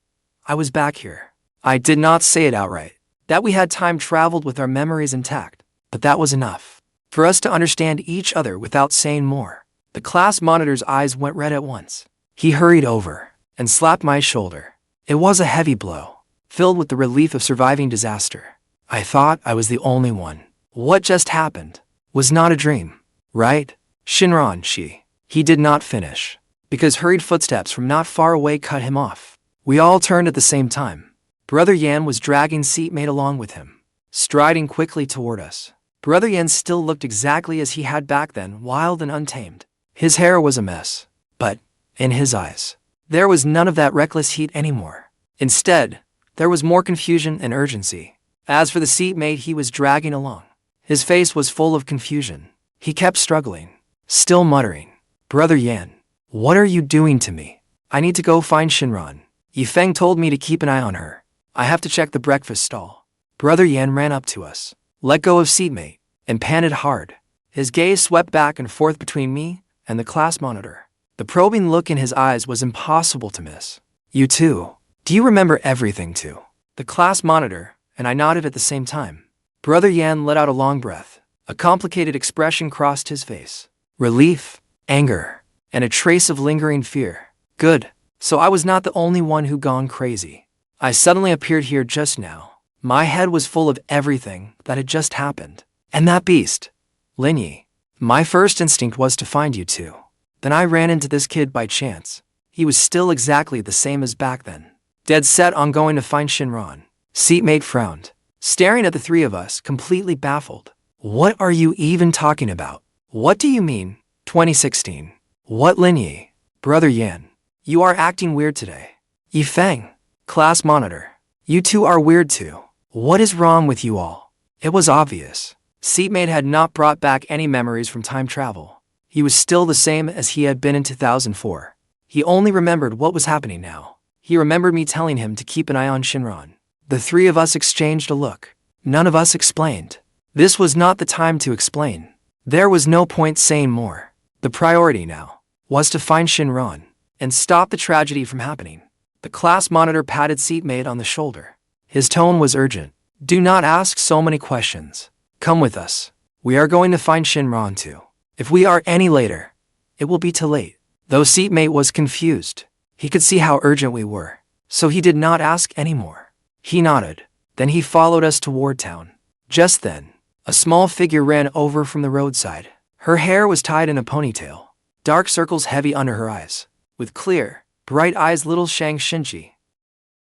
I was back here. I did not say it outright, that we had time traveled with our memories intact, but that was enough for us to understand each other without saying more. The class monitor's eyes went red at once. He hurried over and slapped my shoulder. It was a heavy blow, filled with the relief of surviving disaster. I thought I was the only one. What just happened was not a dream, right? Xinran, he did not finish, because hurried footsteps from not far away cut him off. We all turned at the same time. Brother Yan was dragging seatmate along with him, striding quickly toward us. Brother Yan still looked exactly as he had back then, wild and untamed. His hair was a mess, but, in his eyes, there was none of that reckless heat anymore. Instead, there was more confusion and urgency. As for the seatmate he was dragging along, his face was full of confusion. He kept struggling, still muttering, "Brother Yan, what are you doing to me? I need to go find Xinran. Feng told me to keep an eye on her. I have to check the breakfast stall." Brother Yan ran up to us, let go of seatmate, and panted hard. His gaze swept back and forth between me and the class monitor. The probing look in his eyes was impossible to miss. "You too? Do you remember everything too?" The class monitor and I nodded at the same time. Brother Yan let out a long breath. A complicated expression crossed his face. Relief, anger, and a trace of lingering fear. Good. So I was not the only one who gone crazy. I suddenly appeared here just now. My head was full of everything that had just happened. And that beast, Lin Yi. My first instinct was to find you two. Then I ran into this kid by chance. He was still exactly the same as back then. Dead set on going to find Xinran. Seatmate frowned, staring at the three of us, completely baffled. What are you even talking about? What do you mean, 2016? What, Lin Yi? Brother Yan, you are acting weird today. Yi Feng, class monitor, you two are weird too. What is wrong with you all? It was obvious. Seatmate had not brought back any memories from time travel. He was still the same as he had been in 2004. He only remembered what was happening now. He remembered me telling him to keep an eye on Xinran. The three of us exchanged a look. None of us explained. This was not the time to explain. There was no point saying more. The priority now was to find Xinran and stop the tragedy from happening. The class monitor patted Seatmate on the shoulder. His tone was urgent. Do not ask so many questions. Come with us. We are going to find Xinran too. If we are any later, it will be too late. Though Seatmate was confused, he could see how urgent we were, so he did not ask any more. He nodded. Then he followed us toward town. Just then, a small figure ran over from the roadside. Her hair was tied in a ponytail, dark circles heavy under her eyes, with clear, bright eyes little Shang Xinci.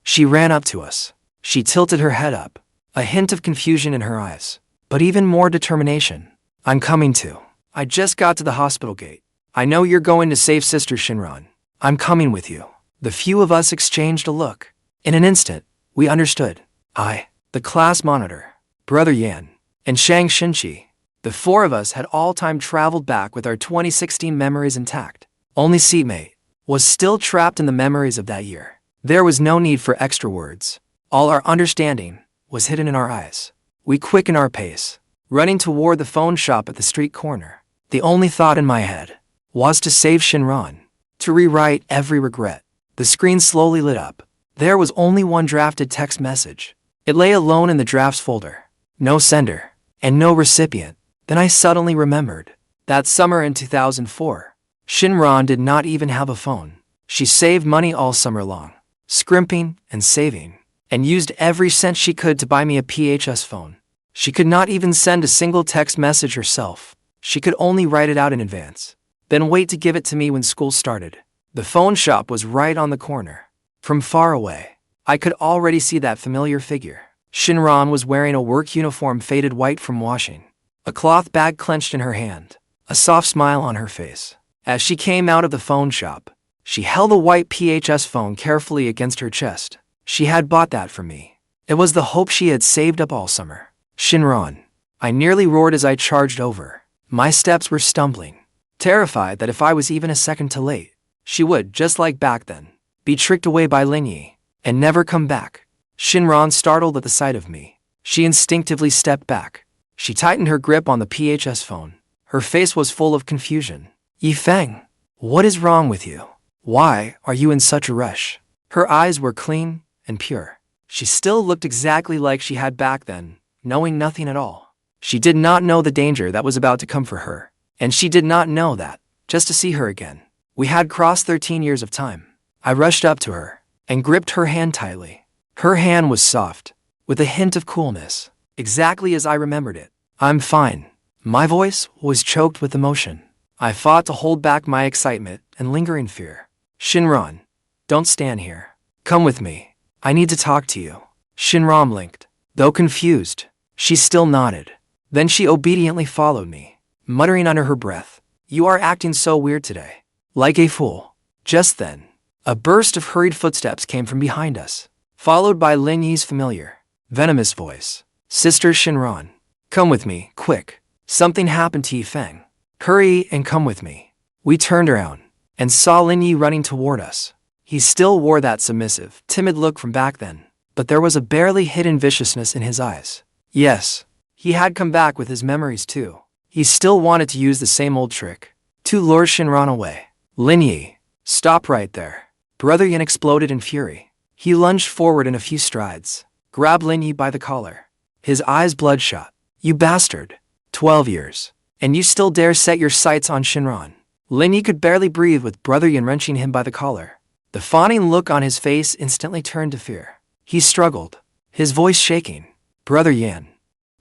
She ran up to us. She tilted her head up, a hint of confusion in her eyes, but even more determination. I'm coming too. I just got to the hospital gate. I know you're going to save Sister Xinran. I'm coming with you. The few of us exchanged a look. In an instant, we understood. I, the class monitor, Brother Yan, and Shang Xinci, the four of us had all time traveled back with our 2016 memories intact. Only Seatmate was still trapped in the memories of that year. There was no need for extra words. All our understanding was hidden in our eyes. We quickened our pace, running toward the phone shop at the street corner. The only thought in my head was to save Xinran, to rewrite every regret. The screen slowly lit up. There was only one drafted text message. It lay alone in the drafts folder. No sender, and no recipient. Then I suddenly remembered. That summer in 2004, Xinran did not even have a phone. She saved money all summer long, scrimping and saving, and used every cent she could to buy me a PHS phone. She could not even send a single text message herself. She could only write it out in advance, then wait to give it to me when school started. The phone shop was right on the corner. From far away, I could already see that familiar figure. Xinran was wearing a work uniform faded white from washing, a cloth bag clenched in her hand, a soft smile on her face. As she came out of the phone shop, she held a white PHS phone carefully against her chest. She had bought that for me. It was the hope she had saved up all summer. Xinran, I nearly roared as I charged over. My steps were stumbling, terrified that if I was even a second too late, she would, just like back then, be tricked away by Lin Yi and never come back. Xinran startled at the sight of me. She instinctively stepped back. She tightened her grip on the PHS phone. Her face was full of confusion. Yi Feng, what is wrong with you? Why are you in such a rush? Her eyes were clean and pure. She still looked exactly like she had back then, knowing nothing at all. She did not know the danger that was about to come for her, and she did not know that, just to see her again, we had crossed 13 years of time. I rushed up to her and gripped her hand tightly. Her hand was soft, with a hint of coolness, exactly as I remembered it. I'm fine. My voice was choked with emotion. I fought to hold back my excitement and lingering fear. Xinran, don't stand here. Come with me. I need to talk to you. Xinran blinked. Though confused, she still nodded. Then she obediently followed me, muttering under her breath, You are acting so weird today. Like a fool. Just then, a burst of hurried footsteps came from behind us, followed by Lin Yi's familiar, venomous voice. Sister Xinran, come with me, quick. Something happened to Yi Feng. Hurry and come with me. We turned around and saw Lin Yi running toward us. He still wore that submissive, timid look from back then, but there was a barely hidden viciousness in his eyes. Yes, he had come back with his memories too. He still wanted to use the same old trick, to lure Xinran away. Lin Yi, stop right there. Brother Yan exploded in fury. He lunged forward in a few strides, grabbed Lin Yi by the collar. His eyes bloodshot. You bastard. 12 years. And you still dare set your sights on Xinran. Lin Yi could barely breathe with Brother Yan wrenching him by the collar. The fawning look on his face instantly turned to fear. He struggled, his voice shaking. Brother Yan.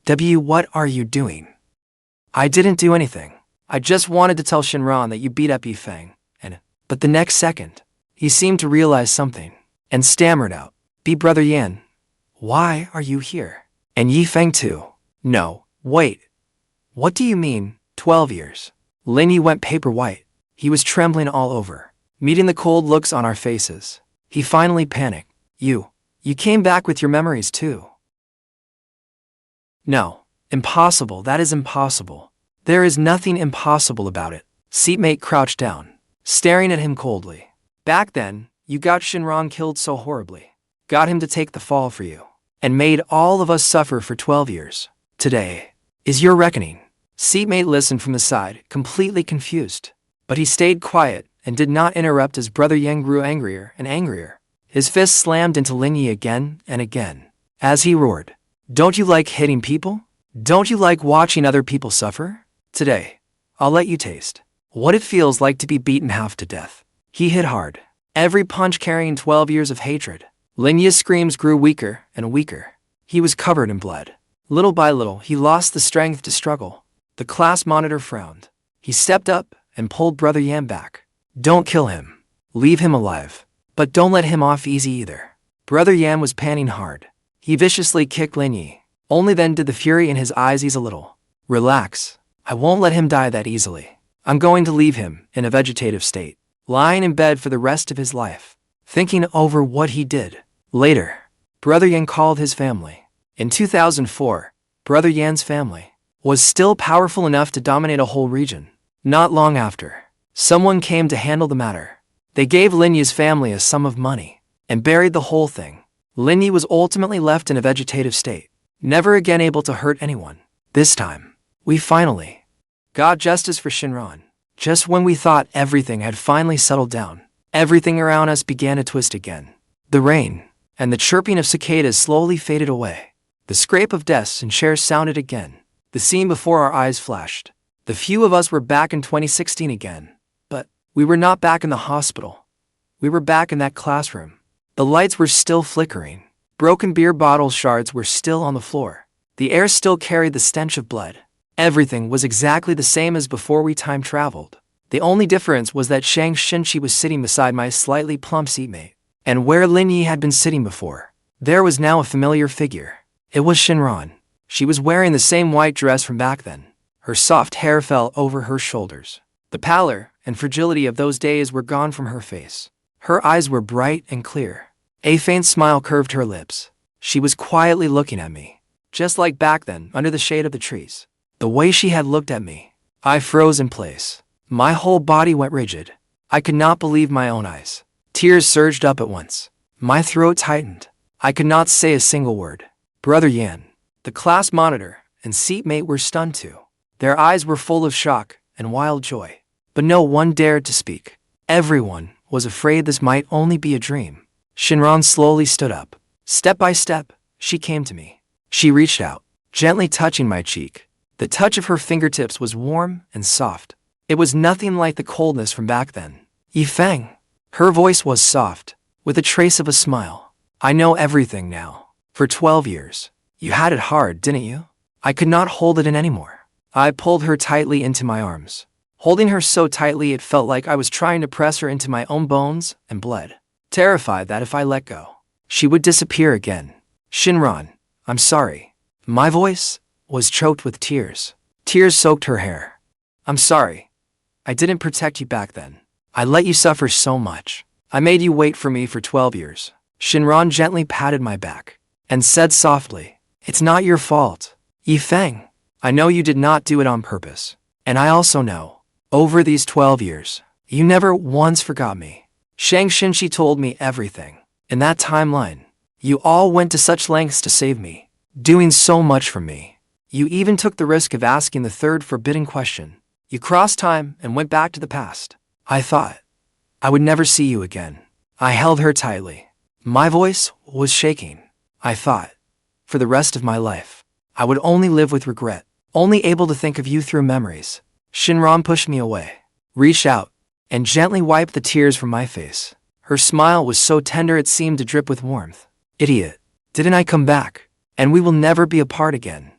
What are you doing? I didn't do anything. I just wanted to tell Xinran that you beat up Feng, but the next second, he seemed to realize something, and stammered out, Brother Yan, why are you here? And Feng too. No, wait. What do you mean, 12 years? Lin Yi went paper white. He was trembling all over, meeting the cold looks on our faces. He finally panicked. You came back with your memories too. No, impossible, that is impossible. There is nothing impossible about it. Seatmate crouched down, staring at him coldly. Back then, you got Xinran killed so horribly, got him to take the fall for you, and made all of us suffer for 12 years. Today is your reckoning. Seatmate listened from the side, completely confused. But he stayed quiet and did not interrupt as Brother Yang grew angrier and angrier. His fist slammed into Lin Yi again and again, as he roared, Don't you like hitting people? Don't you like watching other people suffer? Today, I'll let you taste what it feels like to be beaten half to death. He hit hard, every punch carrying 12 years of hatred. Lin Yi's screams grew weaker and weaker. He was covered in blood. Little by little, he lost the strength to struggle. The class monitor frowned. He stepped up and pulled Brother Yan back. Don't kill him. Leave him alive. But don't let him off easy either. Brother Yan was panting hard. He viciously kicked Lin Yi. Only then did the fury in his eyes ease a little. Relax. I won't let him die that easily. I'm going to leave him in a vegetative state, lying in bed for the rest of his life, thinking over what he did. Later, Brother Yan called his family. In 2004, Brother Yan's family was still powerful enough to dominate a whole region. Not long after, someone came to handle the matter. They gave Lin Yi's family a sum of money and buried the whole thing. Lin Yi was ultimately left in a vegetative state, never again able to hurt anyone. This time, we finally got justice for Xinran. Just when we thought everything had finally settled down, everything around us began to twist again. The rain and the chirping of cicadas slowly faded away. The scrape of desks and chairs sounded again. The scene before our eyes flashed. The few of us were back in 2016 again. But we were not back in the hospital. We were back in that classroom. The lights were still flickering. Broken beer bottle shards were still on the floor. The air still carried the stench of blood. Everything was exactly the same as before we time traveled. The only difference was that Shang Xinci was sitting beside my slightly plump seatmate. And where Lin Yi had been sitting before, there was now a familiar figure. It was Xinran. She was wearing the same white dress from back then. Her soft hair fell over her shoulders. The pallor and fragility of those days were gone from her face. Her eyes were bright and clear. A faint smile curved her lips. She was quietly looking at me, just like back then under the shade of the trees. The way she had looked at me, I froze in place. My whole body went rigid. I could not believe my own eyes. Tears surged up at once. My throat tightened. I could not say a single word. Brother Yan, the class monitor, and seatmate were stunned too. Their eyes were full of shock and wild joy. But no one dared to speak. Everyone was afraid this might only be a dream. Xinran slowly stood up. Step by step, she came to me. She reached out, gently touching my cheek. The touch of her fingertips was warm and soft. It was nothing like the coldness from back then. Feng. Her voice was soft, with a trace of a smile. I know everything now. For 12 years. You had it hard, didn't you? I could not hold it in anymore. I pulled her tightly into my arms. Holding her so tightly it felt like I was trying to press her into my own bones and blood. Terrified that if I let go, she would disappear again. Xinran, I'm sorry. My voice was choked with tears. Tears soaked her hair. I'm sorry. I didn't protect you back then. I let you suffer so much. I made you wait for me for 12 years. Xinran gently patted my back and said softly, It's not your fault. Feng, I know you did not do it on purpose. And I also know, over these 12 years, you never once forgot me. Shang Xinci told me everything. In that timeline, you all went to such lengths to save me, doing so much for me. You even took the risk of asking the third forbidden question. You crossed time and went back to the past. I thought I would never see you again. I held her tightly. My voice was shaking. I thought, for the rest of my life, I would only live with regret, only able to think of you through memories. Xinran pushed me away, reached out, and gently wiped the tears from my face. Her smile was so tender it seemed to drip with warmth. Idiot. Didn't I come back? And we will never be apart again.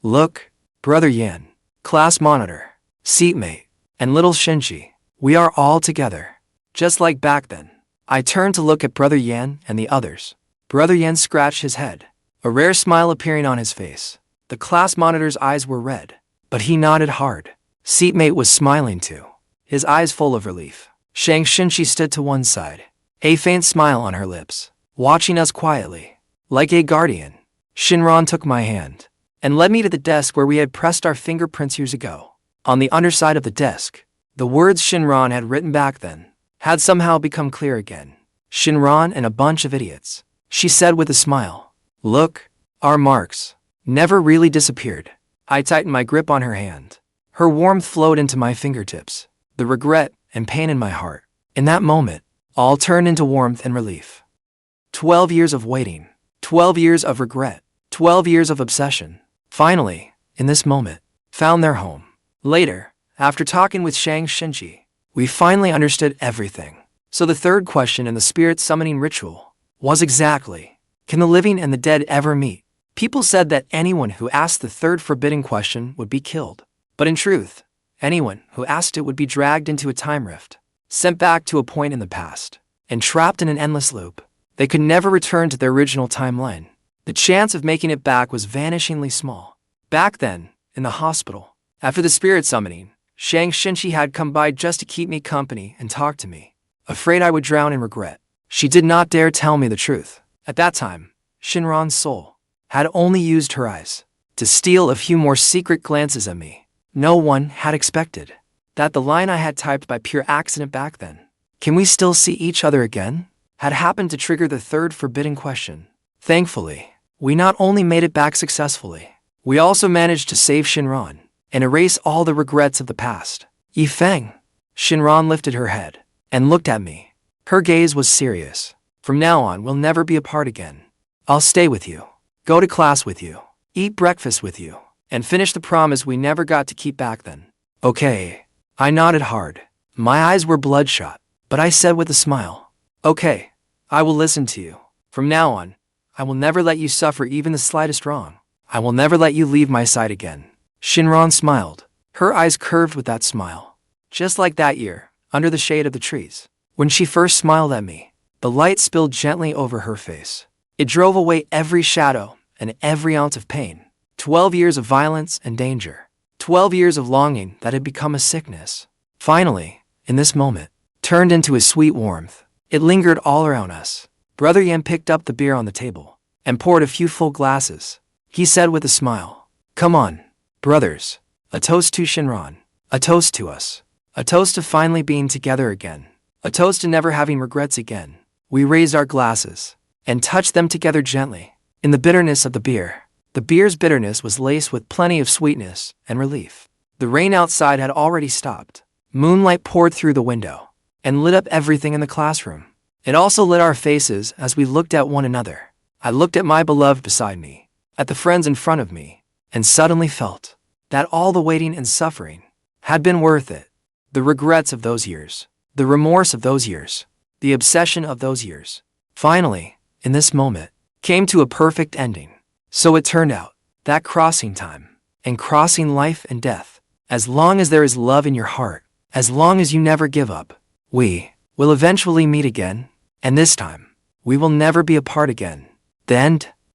Look, Brother Yan, class monitor, seatmate, and little Xinci, we are all together. Just like back then. I turned to look at Brother Yan and the others. Brother Yan scratched his head, a rare smile appearing on his face. The class monitor's eyes were red, but he nodded hard. Seatmate was smiling too, his eyes full of relief. Shang Xinci stood to one side, a faint smile on her lips, watching us quietly. Like a guardian, Xinran took my hand and led me to the desk where we had pressed our fingerprints years ago. On the underside of the desk, the words Xinran had written back then had somehow become clear again. Xinran and a bunch of idiots, she said with a smile. Look, our marks never really disappeared. I tightened my grip on her hand. Her warmth flowed into my fingertips. The regret and pain in my heart, in that moment, all turned into warmth and relief. 12 years of waiting, 12 years of regret, 12 years of obsession, finally, in this moment, found their home. Later, after talking with Shang Xinci, we finally understood everything. So the third question in the spirit summoning ritual was exactly, can the living and the dead ever meet? People said that anyone who asked the third forbidden question would be killed. But in truth, anyone who asked it would be dragged into a time rift, sent back to a point in the past, and trapped in an endless loop. They could never return to their original timeline. The chance of making it back was vanishingly small. Back then, in the hospital, after the spirit summoning, Shang Xinci had come by just to keep me company and talk to me, afraid I would drown in regret. She did not dare tell me the truth. At that time, Xinran's soul had only used her eyes to steal a few more secret glances at me. No one had expected that the line I had typed by pure accident back then, "Can we still see each other again?" had happened to trigger the third forbidden question. Thankfully, we not only made it back successfully, we also managed to save Xinran and erase all the regrets of the past. Feng. Xinran lifted her head and looked at me. Her gaze was serious. From now on, we'll never be apart again. I'll stay with you, go to class with you, eat breakfast with you, and finish the promise we never got to keep back then. Okay. I nodded hard. My eyes were bloodshot, but I said with a smile, okay, I will listen to you. From now on, I will never let you suffer even the slightest wrong. I will never let you leave my side again. Xinran smiled, her eyes curved with that smile. Just like that year, under the shade of the trees. When she first smiled at me, the light spilled gently over her face. It drove away every shadow and every ounce of pain. 12 years of violence and danger. 12 years of longing that had become a sickness. Finally, in this moment, turned into a sweet warmth. It lingered all around us. Brother Yan picked up the beer on the table and poured a few full glasses. He said with a smile, "Come on, brothers, a toast to Xinran, a toast to us, a toast to finally being together again, a toast to never having regrets again." We raised our glasses and touched them together gently. In the bitterness of the beer's bitterness was laced with plenty of sweetness and relief. The rain outside had already stopped. Moonlight poured through the window and lit up everything in the classroom. It also lit our faces as we looked at one another. I looked at my beloved beside me, at the friends in front of me, and suddenly felt that all the waiting and suffering had been worth it. The regrets of those years, the remorse of those years, the obsession of those years, finally, in this moment, came to a perfect ending. So it turned out that crossing time and crossing life and death, as long as there is love in your heart, as long as you never give up, we will eventually meet again, and this time, we will never be apart again. The end.